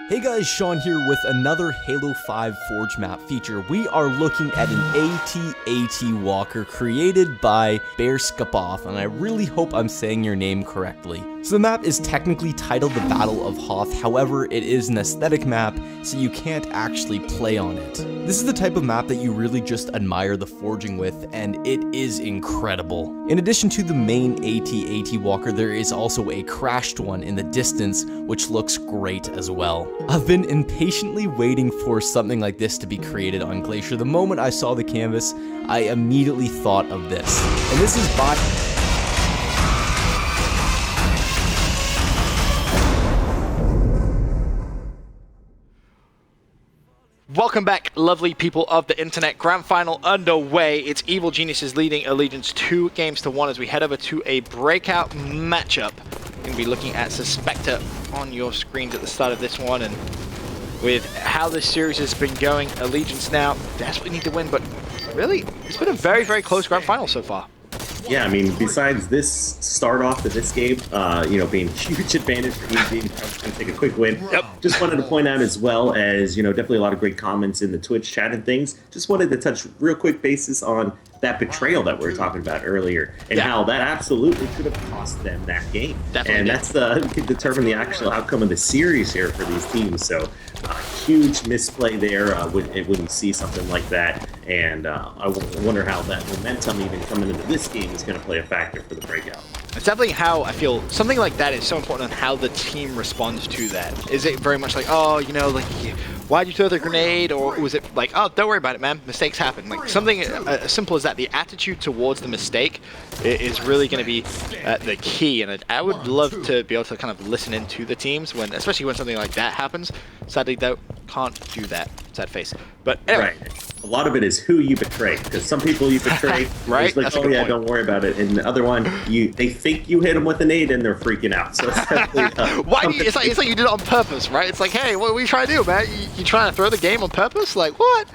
Hey guys, Sean here with another Halo 5 Forge map feature. We are looking at an AT-AT Walker created by Bear Skapoff, and I really hope I'm saying your name correctly. So the map is technically titled the Battle of Hoth, however it is an aesthetic map, so you can't actually play on it. This is the type of map that you really just admire the forging with, and it is incredible. In addition to the main AT-AT Walker, there is also a crashed one in the distance, which looks great as well. I've been impatiently waiting for something like this to be created on Glacier. The moment I saw the canvas, I immediately thought of this. And this is by... Welcome back, lovely people of the internet. Grand final underway. It's Evil Geniuses leading Allegiance 2 games to 1 as we head over to a breakout matchup. We're going to be looking at Suspector on your screens at the start of this one, and with how this series has been going, Allegiance now desperately need to win, but really, it's been a very, very close grand final so far. Yeah, I mean, besides this start off to this game, being a huge advantage for EG, I was going to take a quick win. Yep. Just wanted to point out as well as, definitely a lot of great comments in the Twitch chat and things. Just wanted to touch real quick basis on that betrayal that we were talking about earlier and how that absolutely could have cost them that game. Definitely and did. that's could determine the actual outcome of the series here for these teams. So huge misplay there when you see something like that. And I wonder how that momentum even coming into this game is going to play a factor for the breakout. It's definitely how I feel something like that is so important on how the team responds to that. Is it very much like, oh, why'd you throw the grenade? Or was it like, oh, don't worry about it, man, mistakes happen. Like something as simple as that. The attitude towards the mistake is really going to be the key. And I would love to be able to kind of listen into the teams, especially when something like that happens. Sadly, though, can't do that. Sad face. But anyway. Right. A lot of it is who you betray, because some people you betray, right? It's like, That's a oh good yeah, point. don't worry about it, and the other one, they think you hit them with a nade and they're freaking out. So it's definitely Why do you, it's like you did it on purpose, right? It's like, hey, what are you trying to do, man? You trying to throw the game on purpose? Like what?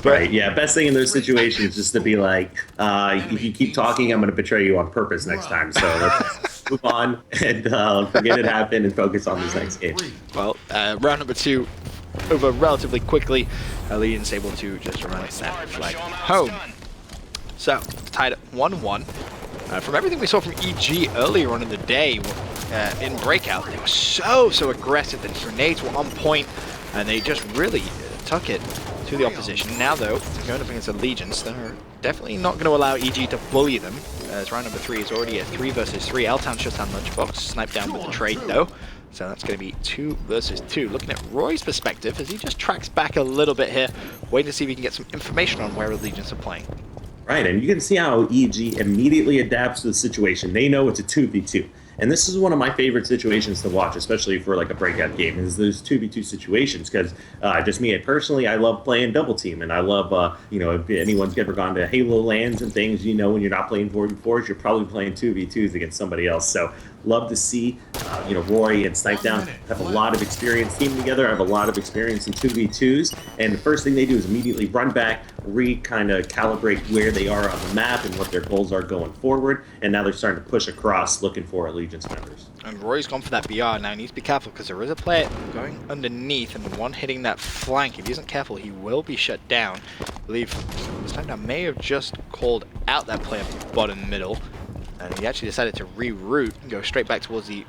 Right, yeah. Best thing in those situations is just to be like, if you keep talking, I'm going to betray you on purpose next time. So let's move on and forget it happened and focus on this next game. Well, round number 2 over relatively quickly. Allegiance able to just run that flag home. So, tied at 1-1. From everything we saw from EG earlier on in the day in Breakout, they were so aggressive. The grenades were on point, and they just really took it to the opposition. Now, though, going up against Allegiance, they're definitely not going to allow EG to bully them, as round number 3 is already a 3 versus 3. L-Town shuts down Lunchbox, sniped down with the trade, though. So that's going to be 2 versus 2. Looking at Roy's perspective, as he just tracks back a little bit here, waiting to see if he can get some information on where Allegiance are playing. Right, and you can see how EG immediately adapts to the situation. They know it's a 2v2. And this is one of my favorite situations to watch, especially for like a breakout game, is those 2v2 situations. Because just me personally, I love playing double team, and I love, if anyone's ever gone to Halo lands and things, when you're not playing 4v4s, you're probably playing 2v2s against somebody else. So love to see. Roy and Snipedown have a lot of experience teaming together, have a lot of experience in 2v2s, and the first thing they do is immediately run back, kind of calibrate where they are on the map and what their goals are going forward, and now they're starting to push across looking for Allegiance members. And Roy's gone for that BR. Now he needs to be careful because there is a player going underneath and one hitting that flank. If he isn't careful, he will be shut down. I believe Snipedown may have just called out that player bottom middle, and he actually decided to reroute and go straight back towards the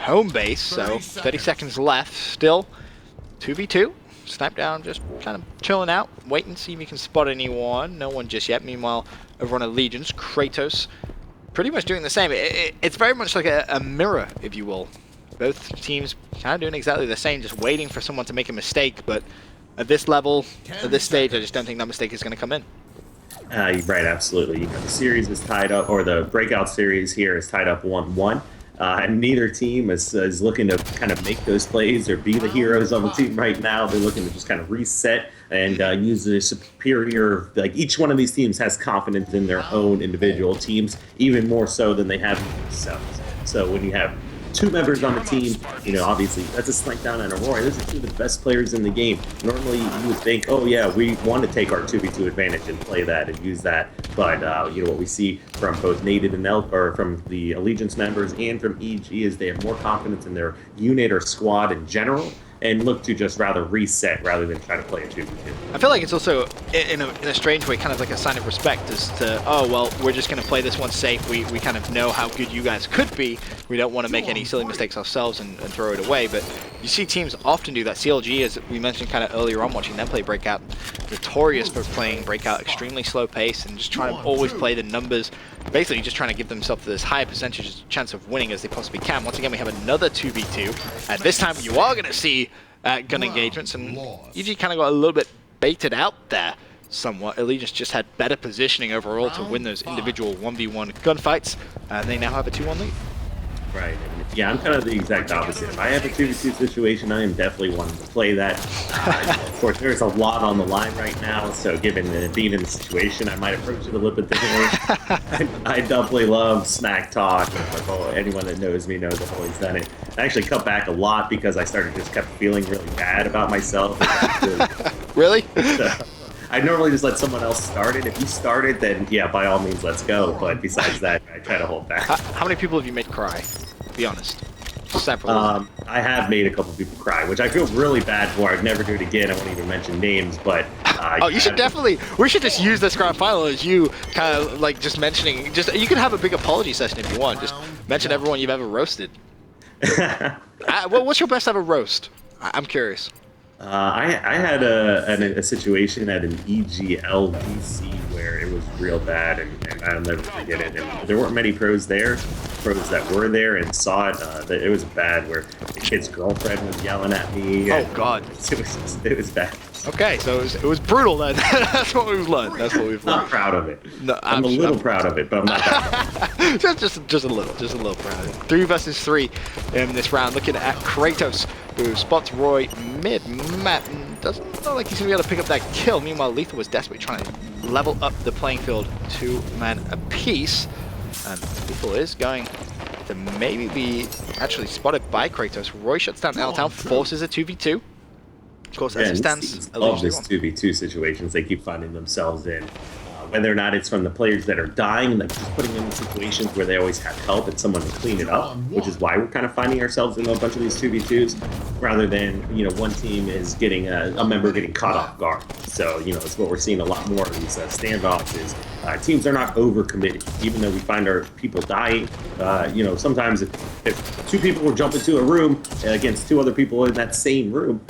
home base. So 30 seconds left, still 2v2. Snipedown just kind of chilling out, waiting to see if he can spot anyone. No one just yet. Meanwhile, over on Allegiance, Kratos pretty much doing the same. It's very much like a mirror, if you will. Both teams kind of doing exactly the same, just waiting for someone to make a mistake. But at this level, at this stage, I just don't think that mistake is going to come in. Right, absolutely. The series is tied up, or the breakout series here is tied up 1-1. And neither team is looking to kind of make those plays or be the heroes on the team right now. They're looking to just kind of reset and use the superior, like each one of these teams has confidence in their own individual teams, even more so than they have in themselves. So when you have two members on the team, obviously that's a Snipedown and a Roy. Those are two of the best players in the game. Normally you would think, oh yeah, we want to take our 2v2 advantage and play that and use that. But what we see from both Nated and from the Allegiance members and from EG is they have more confidence in their unit or squad in general, and look to just rather reset rather than try to play a 2v2. I feel like it's also, in a strange way, kind of like a sign of respect as to, oh, well, we're just going to play this one safe. We kind of know how good you guys could be. We don't want to make any silly mistakes ourselves and throw it away. But you see teams often do that. CLG, as we mentioned kind of earlier on watching them play Breakout, notorious for playing Breakout extremely slow pace and just trying to always play the numbers, basically just trying to give themselves this higher percentage chance of winning as they possibly can. Once again, we have another 2v2, and this time you are going to see gun engagements, and EG kind of got a little bit baited out there somewhat. Allegiance just had better positioning overall to win those individual 1v1 gunfights, and they now have a 2-1 lead. Right. And yeah, I'm kind of the exact opposite. If I have a 2v2 situation, I am definitely wanting to play that. Of course, there's a lot on the line right now, so given being in the situation, I might approach it a little bit differently. I definitely love smack talk. Anyone that knows me knows I've always done it. I actually cut back a lot because I just kept feeling really bad about myself. Really? I normally just let someone else start it. If you start it, then yeah, by all means, let's go. But besides that, I try to hold back. How many people have you made cry? Be honest. Separately. I have made a couple people cry, which I feel really bad for. I'd never do it again. I won't even mention names, but... oh, you should definitely... We should just use this grand final as you kind of like just mentioning... You can have a big apology session if you want. Just mention everyone you've ever roasted. What's your best ever roast? I'm curious. I had a situation at an HWC where it was real bad, and I'll never forget it. And there weren't many pros there. Pros that were there and saw it. It was bad, where the kid's girlfriend was yelling at me. Oh God! It was bad. Okay, so it was brutal then. That's what we've learned. That's what we've learned. Not proud of it. No, I'm a little proud of it, but I'm not that proud. just a little proud of it. 3 versus 3 in this round. Looking at Kratos, who spots Roy mid-map and doesn't look like he's going to be able to pick up that kill. Meanwhile, Lethal was desperately trying to level up the playing field 2-man apiece. And Lethal is going to maybe be actually spotted by Kratos. Roy shuts down L-Town, forces a 2v2. Of course, as it stands, all this 2v2 situations they keep finding themselves in. Whether or not it's from the players that are dying, like just putting them in situations where they always have help and someone to clean it up, which is why we're kind of finding ourselves in a bunch of these 2v2s, rather than, one team is getting a member getting caught off guard. So, it's what we're seeing a lot more of these standoffs is teams are not overcommitted, even though we find our people dying. Sometimes if 2 people will jump into a room against 2 other people in that same room,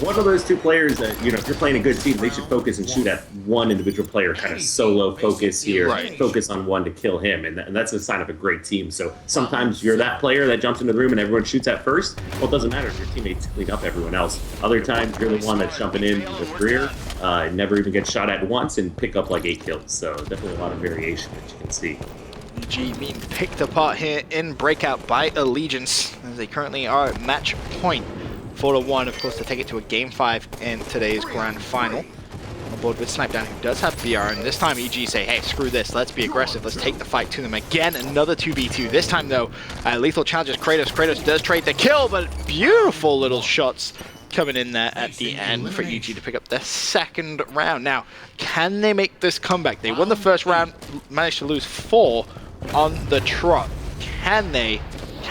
one of those 2 players that, if you're playing a good team, they should focus and shoot at one individual player, kind of solo focus here, focus on one to kill him. And that's a sign of a great team. So sometimes you're that player that jumps into the room and everyone shoots at first. Well, it doesn't matter if your teammates clean up everyone else. Other times you're the one that's jumping in the rear, never even get shot at once and pick up like 8 kills. So definitely a lot of variation that you can see. EG being picked apart here in Breakout by Allegiance, as they currently are at match point. 4-1, of course, to take it to a Game 5 in today's Grand Final. board with Snipedown, who does have BR, and this time EG say, hey, screw this, let's be aggressive, let's take the fight to them. Again, another 2v2. This time, though, Lethal challenges Kratos. Kratos does trade the kill, but beautiful little shots coming in there at the end for EG to pick up their second round. Now, can they make this comeback? They won the first round, managed to lose 4 on the trot. Can they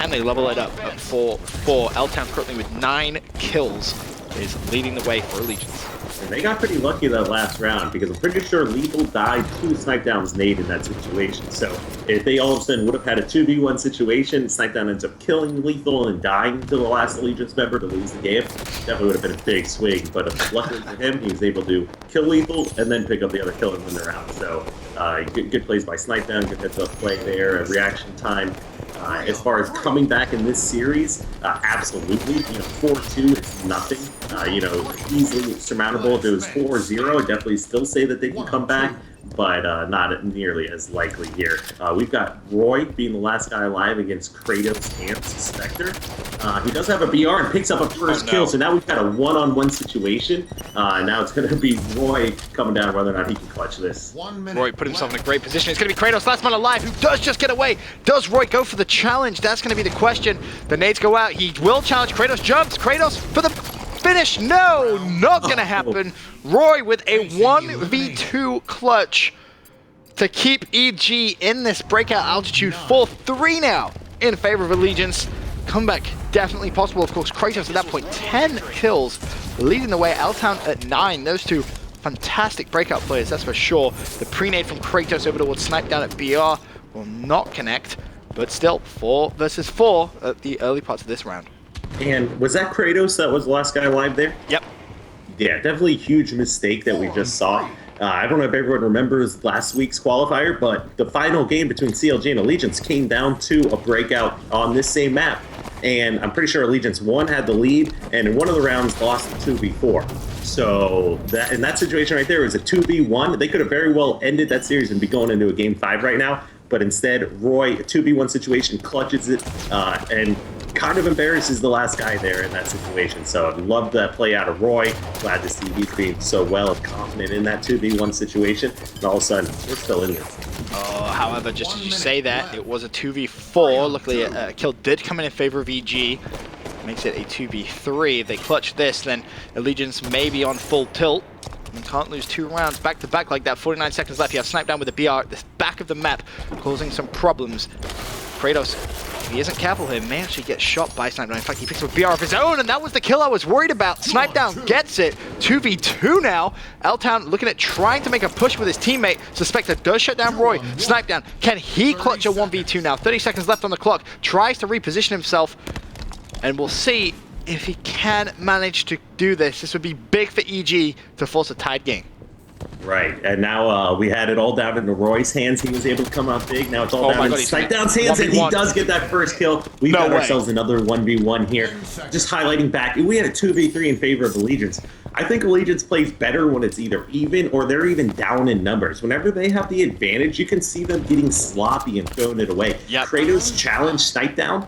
level it up at 4-4? L-Town currently with 9 kills is leading the way for Allegiance. And they got pretty lucky that last round because I'm pretty sure Lethal died to Snipedown's nade in that situation. So if they all of a sudden would have had a 2v1 situation, Snipedown ends up killing Lethal and dying to the last Allegiance member to lose the game, definitely would have been a big swing. But luckily for him, he was able to kill Lethal and then pick up the other kill and win the round. So good plays by Snipedown, good heads up play there, reaction time. As far as coming back in this series, absolutely. 4-2 is nothing. Easily surmountable. If it was 4-0, I'd definitely still say that they can come back, but not nearly as likely here. We've got Roy being the last guy alive against Kratos and Spectre. He does have a BR and picks up a first kill, so now we've got a one-on-one situation. Now it's going to be Roy coming down whether or not he can clutch this. Roy put himself in a great position. It's going to be Kratos, last man alive, who does just get away. Does Roy go for the challenge? That's going to be the question. The nades go out. He will challenge. Kratos jumps. Kratos for the finish. No, not going to happen. Roy with a 1v2 clutch to keep EG in this breakout altitude. 4-3 now in favor of Allegiance. Comeback definitely possible. Of course, Kratos at that point 10 kills, leading the way. L-Town at 9. Those two fantastic breakout players, that's for sure. The pre-nade from Kratos over towards Snipedown at BR will not connect, but still 4 versus 4 at the early parts of this round. And was that Kratos that was the last guy alive there? Yep. Yeah, definitely a huge mistake that we just saw. I don't know if everyone remembers last week's qualifier, but the final game between CLG and Allegiance came down to a breakout on this same map. And I'm pretty sure Allegiance 1 had the lead, and in one of the rounds lost the 2v4. So that in that situation right there, it was a 2v1. They could have very well ended that series and be going into a game 5 right now. But instead, Roy, a 2v1 situation, clutches it and kind of embarrasses the last guy there in that situation. So I love that play out of Roy. Glad to see he's being so well and confident in that 2v1 situation. And all of a sudden, we're still in this. However, just as you say that, it was a 2v4. Luckily, a kill did come in favor of EG. Makes it a 2v3. If they clutch this, then Allegiance may be on full tilt. And can't lose 2 rounds back to back like that. 49 seconds left. You have Snipedown with a BR at the back of the map, causing some problems. Kratos, if he isn't careful here, may actually get shot by Snipedown. In fact, he picks up a BR of his own, and that was the kill I was worried about. Snipedown gets it. 2v2 now. L-Town looking at trying to make a push with his teammate. Suspector does shut down Roy. Snipedown, can he clutch a 1v2 now? 30 seconds left on the clock. Tries to reposition himself, and we'll see if he can manage to do this. This would be big for EG to force a tied game. Right, and now we had it all down into Roy's hands. He was able to come out big. Now it's all down in Snipedown's hands, and he does get that first kill. We've got ourselves another 1v1 here. Just highlighting back, we had a 2v3 in favor of Allegiance. I think Allegiance plays better when it's either even or they're even down in numbers. Whenever they have the advantage, you can see them getting sloppy and throwing it away. Yep. Kratos challenged Snipedown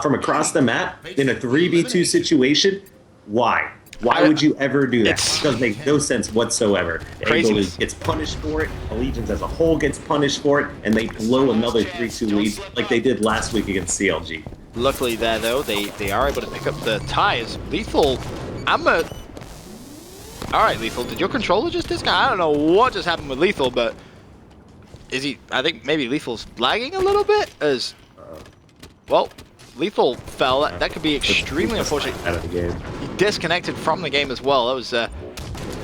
from across the map in a 3v2 situation. Why? Why would you ever do that? It doesn't make no sense whatsoever. Crazy. Gets punished for it. Allegiance as a whole gets punished for it, and they blow another 3-2 lead like they did last week against CLG. Luckily there, though, they are able to pick up the ties. Lethal, all right, Lethal, did your controller just disconnect? I don't know what just happened with Lethal, but is he? I think maybe Lethal's lagging a little bit. Well, Lethal fell. That could be extremely unfortunate. Out of the game. He disconnected from the game as well. That was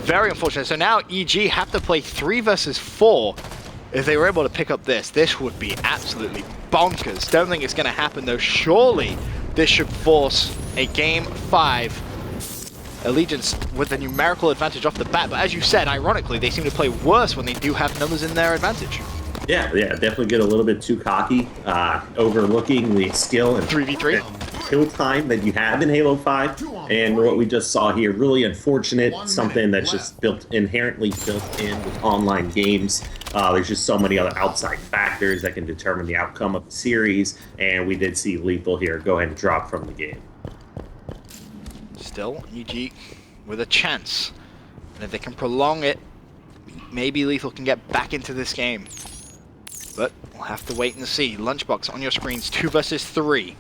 very unfortunate. So now EG have to play 3 versus 4. If they were able to pick up this would be absolutely bonkers. Don't think it's going to happen though. Surely this should force a game 5. Allegiance with a numerical advantage off the bat. But as you said, ironically, they seem to play worse when they do have numbers in their advantage. Yeah, definitely get a little bit too cocky, overlooking the skill and 3v3 kill time that you have in Halo 5, and what we just saw here, really unfortunate, something that's just inherently built in with online games. There's just so many other outside factors that can determine the outcome of the series, and we did see Lethal here go ahead and drop from the game. Still, EG with a chance, and if they can prolong it, maybe Lethal can get back into this game. But we'll have to wait and see. Lunchbox on your screens, 2 versus 3.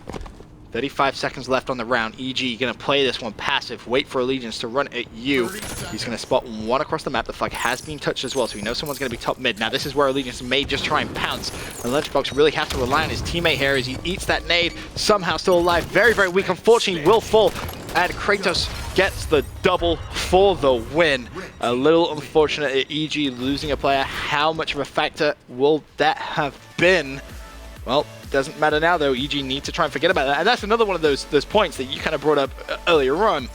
35 seconds left on the round. EG going to play this one passive, wait for Allegiance to run at you. He's going to spot one across the map. The flag has been touched as well, so we know someone's going to be top mid. Now this is where Allegiance may just try and pounce. And Lunchbox really has to rely on his teammate here as he eats that nade. Somehow still alive, very, very weak. Unfortunately, will fall. And Kratos gets the double for the win. A little unfortunate at EG losing a player. How much of a factor will that have been? Well, doesn't matter now though. EG need to try and forget about that. And that's another one of those points that you kind of brought up earlier on.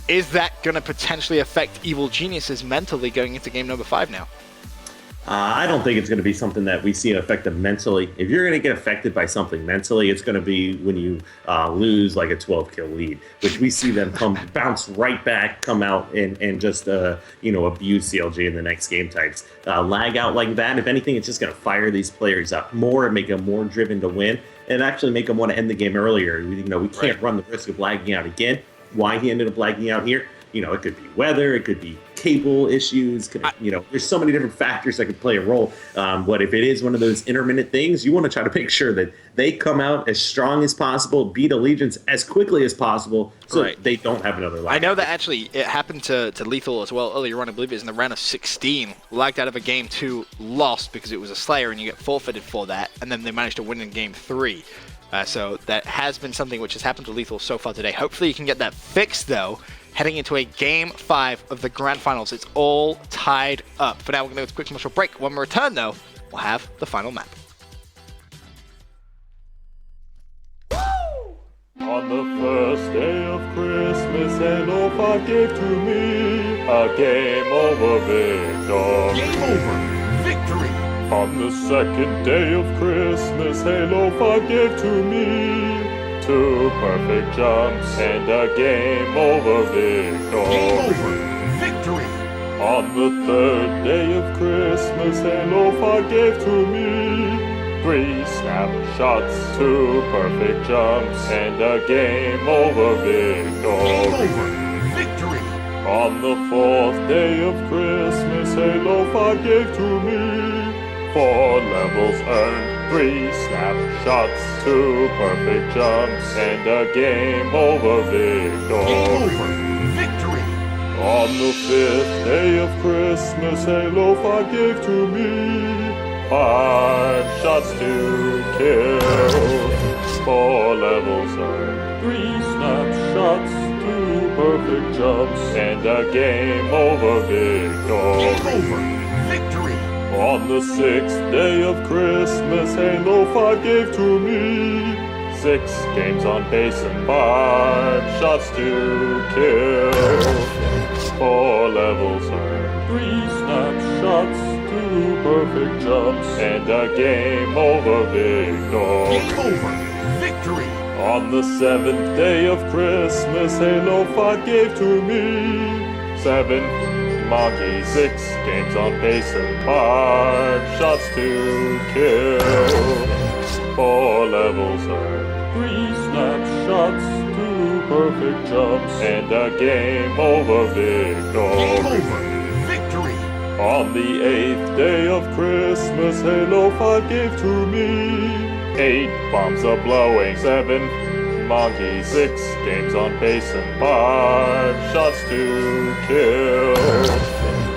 Is that going to potentially affect Evil Geniuses mentally going into game number 5 now? I don't think it's going to be something that we see affect them mentally. If you're going to get affected by something mentally, it's going to be when you lose like a 12-kill lead, which we see them bounce right back, come out and just abuse CLG in the next game types. Lag out like that. If anything, it's just going to fire these players up more and make them more driven to win, and actually make them want to end the game earlier. We can't run the risk of lagging out again. Why he ended up lagging out here? It could be weather, it could be cable issues, there's so many different factors that could play a role. But if it is one of those intermittent things, you want to try to make sure that they come out as strong as possible, beat Allegiance as quickly as possible, so they don't have another lag. I know that actually it happened to Lethal as well earlier on. I believe it was in the round of 16. Lagged out of a game 2, lost because it was a Slayer and you get forfeited for that, and then they managed to win in game 3. So that has been something which has happened to Lethal so far today. Hopefully you can get that fixed though. Heading into a game 5 of the grand finals. It's all tied up. For now, we're going to go to a quick commercial break. When we return, though, we'll have the final map. On the first day of Christmas, Halo 5 gave to me a game over victory. Game over. Victory. On the second day of Christmas, Halo 5 gave to me 2 perfect jumps and a game over victory. Game over. Victory. On the third day of Christmas, Halo 5 gave to me 3 snapshots, 2 perfect jumps, and a game over Game victory. over. Victory. On the 4th day of Christmas, Halo 5 gave to me 4 levels earned, 3 snapshots, 2 perfect jumps, and a game over Game victory. over. Victory. On the 5th day of Christmas, Halo 5 gave to me 5 shots to kill, 4 levels earned, 3 snapshots, 2 perfect jumps, and a game over victory. Game over. Victory. On the 6th day of Christmas, Halo 5 gave to me 6 games on base and 5 shots to kill, 4 levels earned, 3 snapshots, 2 perfect jumps, and a game over victory. Game over. Victory. On the 7th day of Christmas, Halo 5 gave to me 7 monkeys, 6 games on base and 5 shots to kill, 4 levels earned, 3 snapshots, 2 perfect jumps, and a game over Game victory. over. Victory. On the 8th day of Christmas, Halo 5 gave to me 8 bombs are blowing, 7 monkeys, 6 games on base and 5 shots to kill,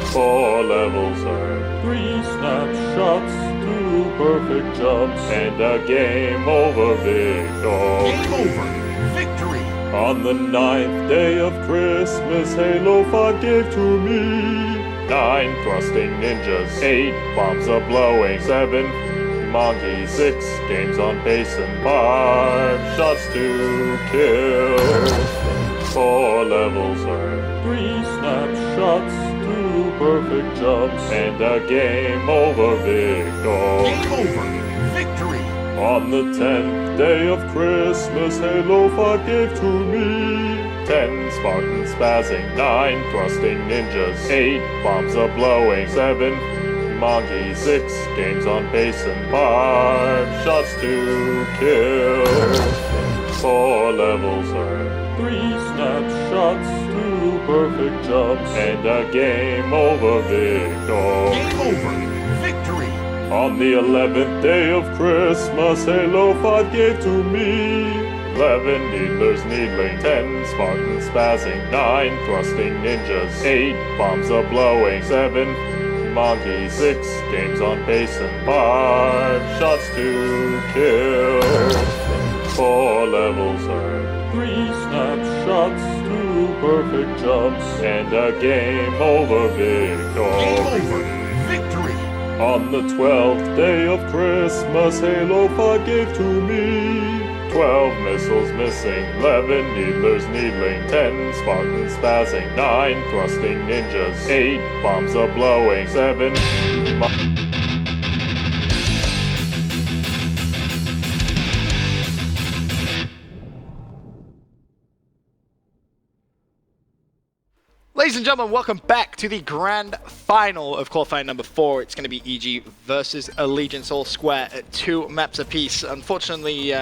4 levels earned, 3 snapshots, 2 perfect jumps, and a game over victory. Game over. Victory. On the 9th day of Christmas, Halo 5 gave to me 9 thrusting ninjas, 8 bombs are blowing, 7 monkeys, 6 games on base and 5 shots to kill, 4 levels earned, 3 snapshots, 2 perfect jumps, and a game over victory. Game over. Victory. On the 10th day of Christmas, Halo 5 gave to me 10 Spartans spazzing, 9 thrusting ninjas, 8 bombs are blowing, 7 monkeys, 6 games on base and 5 shots to kill, 4 levels earned, 3 snapshots, 2 perfect jumps, and a game over victory. Game over. Victory. On the 11th day of Christmas, Halo 5 gave to me 11 needlers needling, 10 Spartans spazzing, 9 thrusting ninjas, 8 bombs are blowing, 7 monkeys, 6 games on base, and 5 shots to kill. 4 levels earned, 3 snapshots, 2 perfect jumps, and a game over Game victory. over. Victory. On the 12th day of Christmas, Halo 5 gave to me 12 missiles missing, 11 needlers needling, 10 Spartans spazzing, 9 thrusting ninjas, 8 bombs are blowing, 7 Ladies and gentlemen, welcome back to the grand final of qualifier number 4. It's going to be EG versus Allegiance, all square at 2 maps apiece. Unfortunately,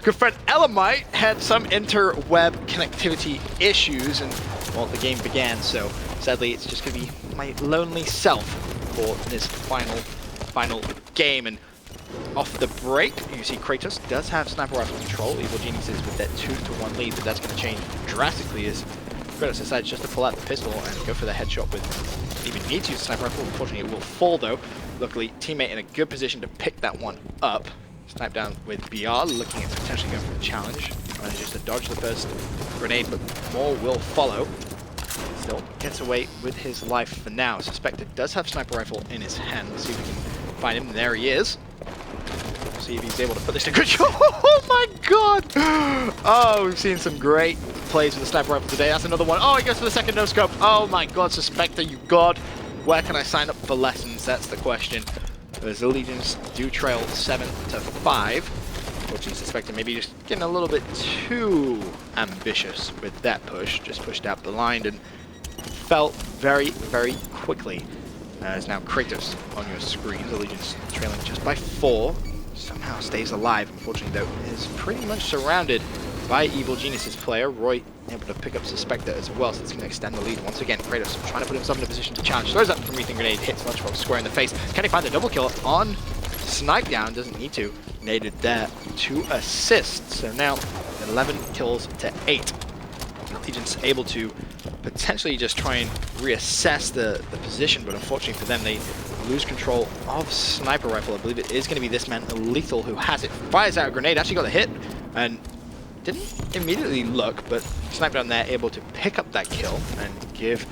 good friend Elamite had some interweb connectivity issues, and well, the game began. So sadly, it's just going to be my lonely self for this final game. And off the break, you see Kratos does have sniper rifle control. Evil Geniuses with that 2-to-1 lead, but that's going to change drastically as Kratos decides just to pull out the pistol and go for the headshot with even need to use the sniper rifle. Unfortunately, it will fall though. Luckily, teammate in a good position to pick that one up. Snipe down with BR, looking at potentially going for the challenge. Manages to dodge the first grenade, but more will follow. Still gets away with his life for now. Suspected does have sniper rifle in his hand. Let's see if we can find him. There he is. See if he's able to put this to good shot. Oh my god! Oh, we've seen some great plays with the sniper rifle today. That's another one. Oh, he goes for the second no scope. Oh my god, Suspector, you god. Where can I sign up for lessons? That's the question. As Allegiance do trail 7-5. Fortunately, Suspector maybe just getting a little bit too ambitious with that push. Just pushed out the line and fell very, very quickly. As now Kratos on your screens. Allegiance trailing just by 4. Somehow stays alive. Unfortunately, though, is pretty much surrounded by Evil Genius's player. Roy able to pick up Suspector as well, so it's going to extend the lead. Once again, Kratos trying to put himself in a position to challenge. Throws up from Ethan Grenade, hits Lunchbox square in the face. Can he find the double kill on Snipe Down? Doesn't need to. Naded there. 2 assists. So now 11 kills to 8. Allegiance able to potentially just try and reassess the position, but unfortunately for them, they lose control of sniper rifle. I believe it is going to be this man, Lethal, who has it. Fires out a grenade, actually got the hit, and didn't immediately look, but Snipe Down there able to pick up that kill and give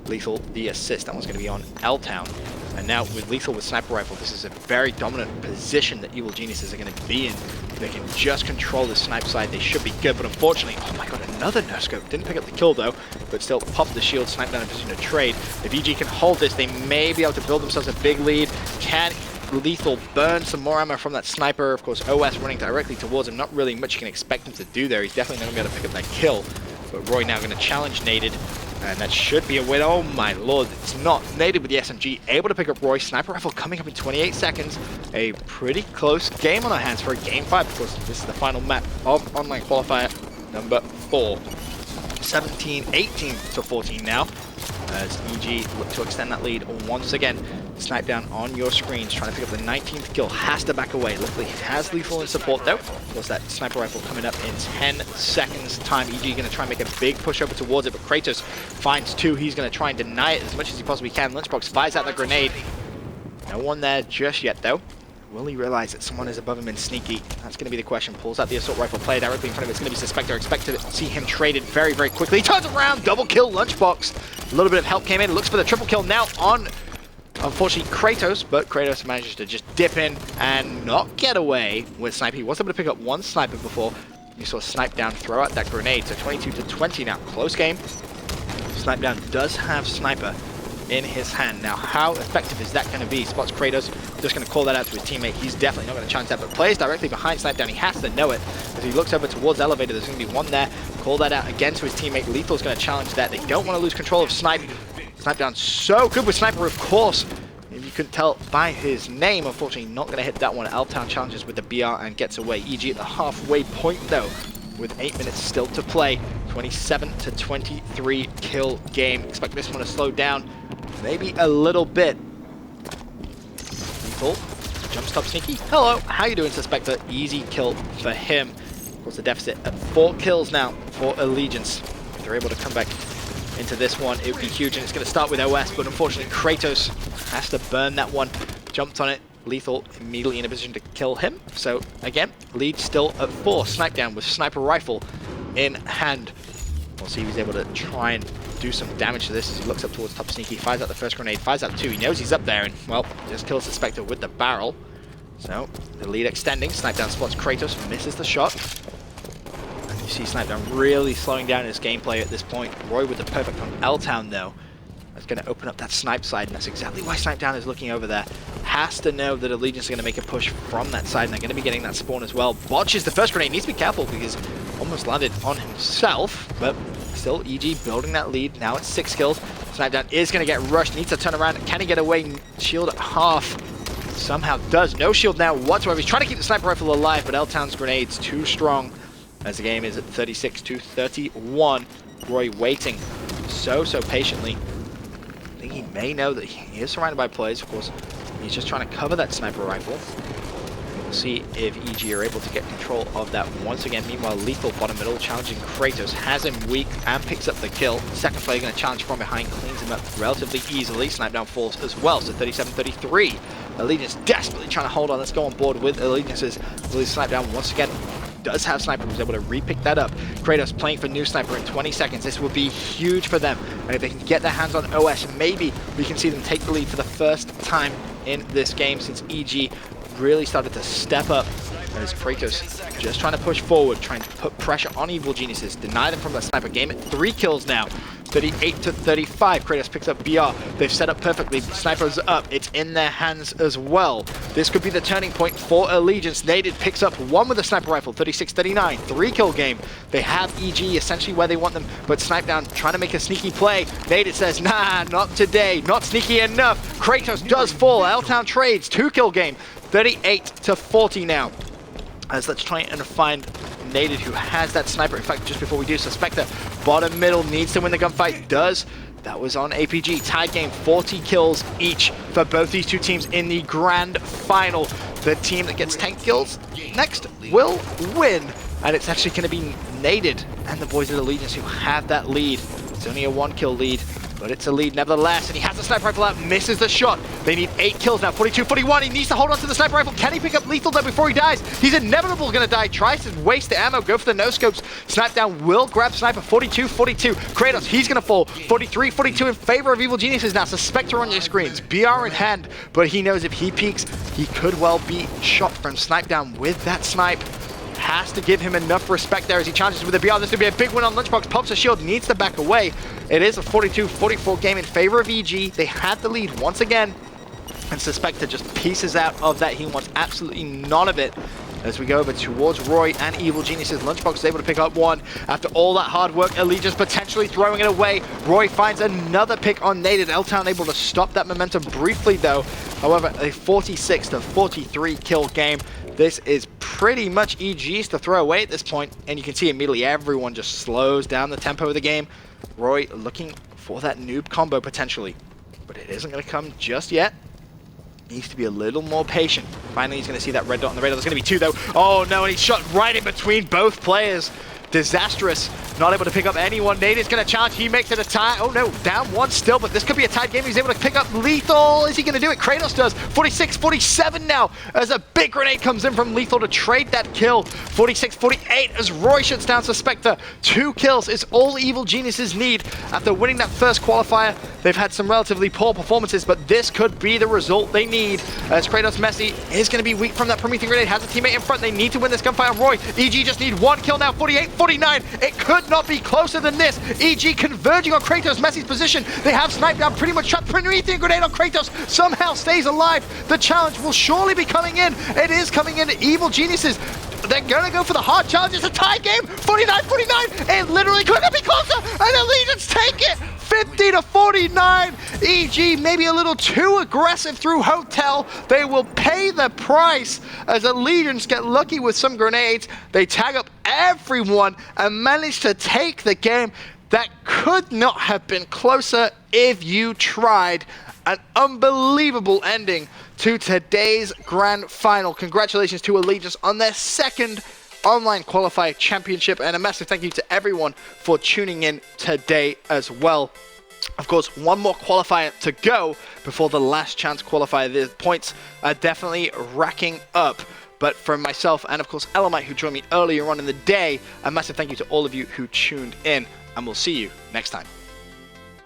Lethal the assist. That one's going to be on L-Town. And now with Lethal with sniper rifle, this is a very dominant position that Evil Geniuses are going to be in. They can just control the snipe side. They should be good, but unfortunately, oh my god, another no-scope. Didn't pick up the kill though, but still popped the shield. Snipe Down in position to trade. If EG can hold this, they may be able to build themselves a big lead. Can Lethal burn some more ammo from that sniper? Of course, OS running directly towards him. Not really much you can expect him to do there. He's definitely not going to be able to pick up that kill. But Roy now going to challenge Naded. And that should be a win. Oh my lord, it's not. Naded with the SMG, able to pick up Roy. Sniper rifle coming up in 28 seconds. A pretty close game on our hands for a game 5. Of course, this is the final map of online qualifier number 4. 17-18 to 14 now. As EG look to extend that lead once again. Snipe Down on your screens, trying to pick up the 19th kill. Has to back away. Luckily, he has Lethal in support though. Of course, that sniper rifle coming up in 10 seconds time. EG going to try and make a big push over towards it, but Kratos finds 2. He's going to try and deny it as much as he possibly can. Lunchbox fires out the grenade. No one there just yet though. Will he realize that someone is above him and sneaky? That's going to be the question. Pulls out the assault rifle, play directly in front of it. It's going to be Suspector. Expect to see him traded very, very quickly. He turns around, double kill Lunchbox. A little bit of help came in. Looks for the triple kill now on, unfortunately, Kratos, but Kratos manages to just dip in and not get away with Snipe. He was able to pick up one sniper before you saw Snipe Down throw out that grenade. So 22-20 now. Close game. Snipe Down does have sniper in his hand. Now, how effective is that going to be? Spots Kratos, just going to call that out to his teammate. He's definitely not going to chance that, but plays directly behind Snipe Down. He has to know it. As he looks over towards Elevator, there's going to be one there. Call that out again to his teammate. Lethal's going to challenge that. They don't want to lose control of Snipe. Snipe Down so good with Sniper, of course. If you couldn't tell by his name, unfortunately not going to hit that one. L-Town challenges with the BR and gets away. EG at the halfway point though. with 8 minutes still to play. 27 to 23 kill game. Expect this one to slow down maybe a little bit. Lethal, jump stop sneaky. Hello, how you doing, Suspector? Easy kill for him. Of course, the deficit at 4 kills now for Allegiance. If they're able to come back into this one, it would be huge, and it's going to start with OS, but unfortunately Kratos has to burn that one. Jumped on it. Lethal immediately in a position to kill him. So again, lead still at 4. Snipe down with sniper rifle in hand. We'll see if he's able to try and do some damage to this as he looks up towards top sneaky, fires out the first grenade, fires out 2. He knows he's up there and, well, just kills the Spectre with the barrel. So the lead extending. Snipe down spots Kratos, misses the shot. And you see Snipe down really slowing down his gameplay at this point. Roy with the perfect on L-Town though. That's going to open up that snipe side, and that's exactly why Snipe down is looking over there. Has to know that Allegiance is going to make a push from that side, and they're going to be getting that spawn as well. Botches the first grenade, needs to be careful because almost landed on himself, but still EG building that lead. Now it's 6 kills. Snipe down is going to get rushed, needs to turn around. Can he get away? Shield at half. Somehow does. No shield now whatsoever. He's trying to keep the sniper rifle alive, but L-Town's grenade's too strong as the game is at 36 to 31. Roy waiting so patiently. I think he may know that he is surrounded by players. Of course, he's just trying to cover that sniper rifle. We'll see if EG are able to get control of that once again. Meanwhile, Lethal bottom middle challenging Kratos, has him weak and picks up the kill. Second player going to challenge from behind, cleans him up relatively easily. Snipe down falls as well, so 37-33. Allegiance desperately trying to hold on. Let's go on board with Allegiance's Snipe down once again. Does have Sniper, who's able to re-pick that up. Kratos playing for new Sniper in 20 seconds. This will be huge for them. And if they can get their hands on OS, maybe we can see them take the lead for the first time in this game since EG really started to step up. As Kratos just trying to push forward, trying to put pressure on Evil Geniuses. Deny them from the Sniper game at 3 kills now. 38 to 35. Kratos picks up BR. They've set up perfectly. Sniper's up. It's in their hands as well. This could be the turning point for Allegiance. Naded picks up 1 with a sniper rifle. 36-39. 3-kill game. They have EG essentially where they want them, but Snipe down trying to make a sneaky play. Naded says, nah, not today. Not sneaky enough. Kratos does fall. L-Town trades. 2-kill game. 38 to 40 now. As let's try and find Naded, who has that sniper. In fact, just before we do, Suspector bottom middle needs to win the gunfight. Does. That was on APG. Tied game, 40 kills each for both these two teams in the grand final. The team that gets 10 kills next will win. And it's actually going to be Naded and the boys at Allegiance who have that lead. It's only a 1-kill lead, but it's a lead nevertheless, and he has the sniper rifle out, misses the shot. They need 8 kills now, 42-41. He needs to hold on to the sniper rifle. Can he pick up Lethal though before he dies? He's inevitable going to die. Tries to waste the ammo, go for the no-scopes. Snipe down will grab Sniper, 42-42. Kratos, he's going to fall, 43-42 in favor of Evil Geniuses now. Suspector on your screens, BR in hand, but he knows if he peeks, he could well be shot from Snipe down with that snipe. Has to give him enough respect there as he challenges with a BR. This would be a big win on Lunchbox. Pops a shield, needs to back away. It is a 42-44 game in favor of EG. They had the lead once again. And Suspector just pieces out of that. He wants absolutely none of it. As we go over towards Roy and Evil Geniuses, Lunchbox is able to pick up 1. After all that hard work, Allegiance potentially throwing it away. Roy finds another pick on Naded. L-Town able to stop that momentum briefly though. However, a 46-43 kill game. This is pretty much EG's to throw away at this point, and you can see immediately everyone just slows down the tempo of the game. Roy looking for that noob combo potentially, but it isn't going to come just yet. Needs to be a little more patient. Finally, he's going to see that red dot on the radar. There's going to be 2 though. Oh no, and he's shot right in between both players. Disastrous. Not able to pick up anyone. Nate is going to challenge. He makes it a tie. Oh no, down 1 still, but this could be a tied game. He's able to pick up Lethal. Is he going to do it? Kratos does. 46-47 now as a big grenade comes in from Lethal to trade that kill. 46-48 as Roy shuts down Suspector. 2 kills is all Evil Geniuses need. After winning that first qualifier, they've had some relatively poor performances, but this could be the result they need. As Kratos Messi is going to be weak from that Promethean grenade. Has a teammate in front. They need to win this gunfight on Roy. EG just need 1 kill now. 48-49. It could not be closer than this. EG converging on Kratos Messi's position. They have sniped down, pretty much shot Promethean grenade on Kratos. Somehow stays alive. The challenge will surely be coming in. It is coming in. Evil Geniuses. They're going to go for the hard challenge. It's a tie game. 49-49. It literally couldn't be closer. And Allegiance take it. 50 to 49. EG maybe a little too aggressive through Hotel. They will pay the price as Allegiance get lucky with some grenades. They tag up everyone and manage to take the game. That could not have been closer if you tried. An unbelievable ending to today's grand final. Congratulations to Allegiance on their second online qualifier championship, and a massive thank you to everyone for tuning in today as well. Of course, one more qualifier to go before the last chance qualifier. The points are definitely racking up. But from myself and of course Elamite, who joined me earlier on in the day, a massive thank you to all of you who tuned in, and we'll see you next time.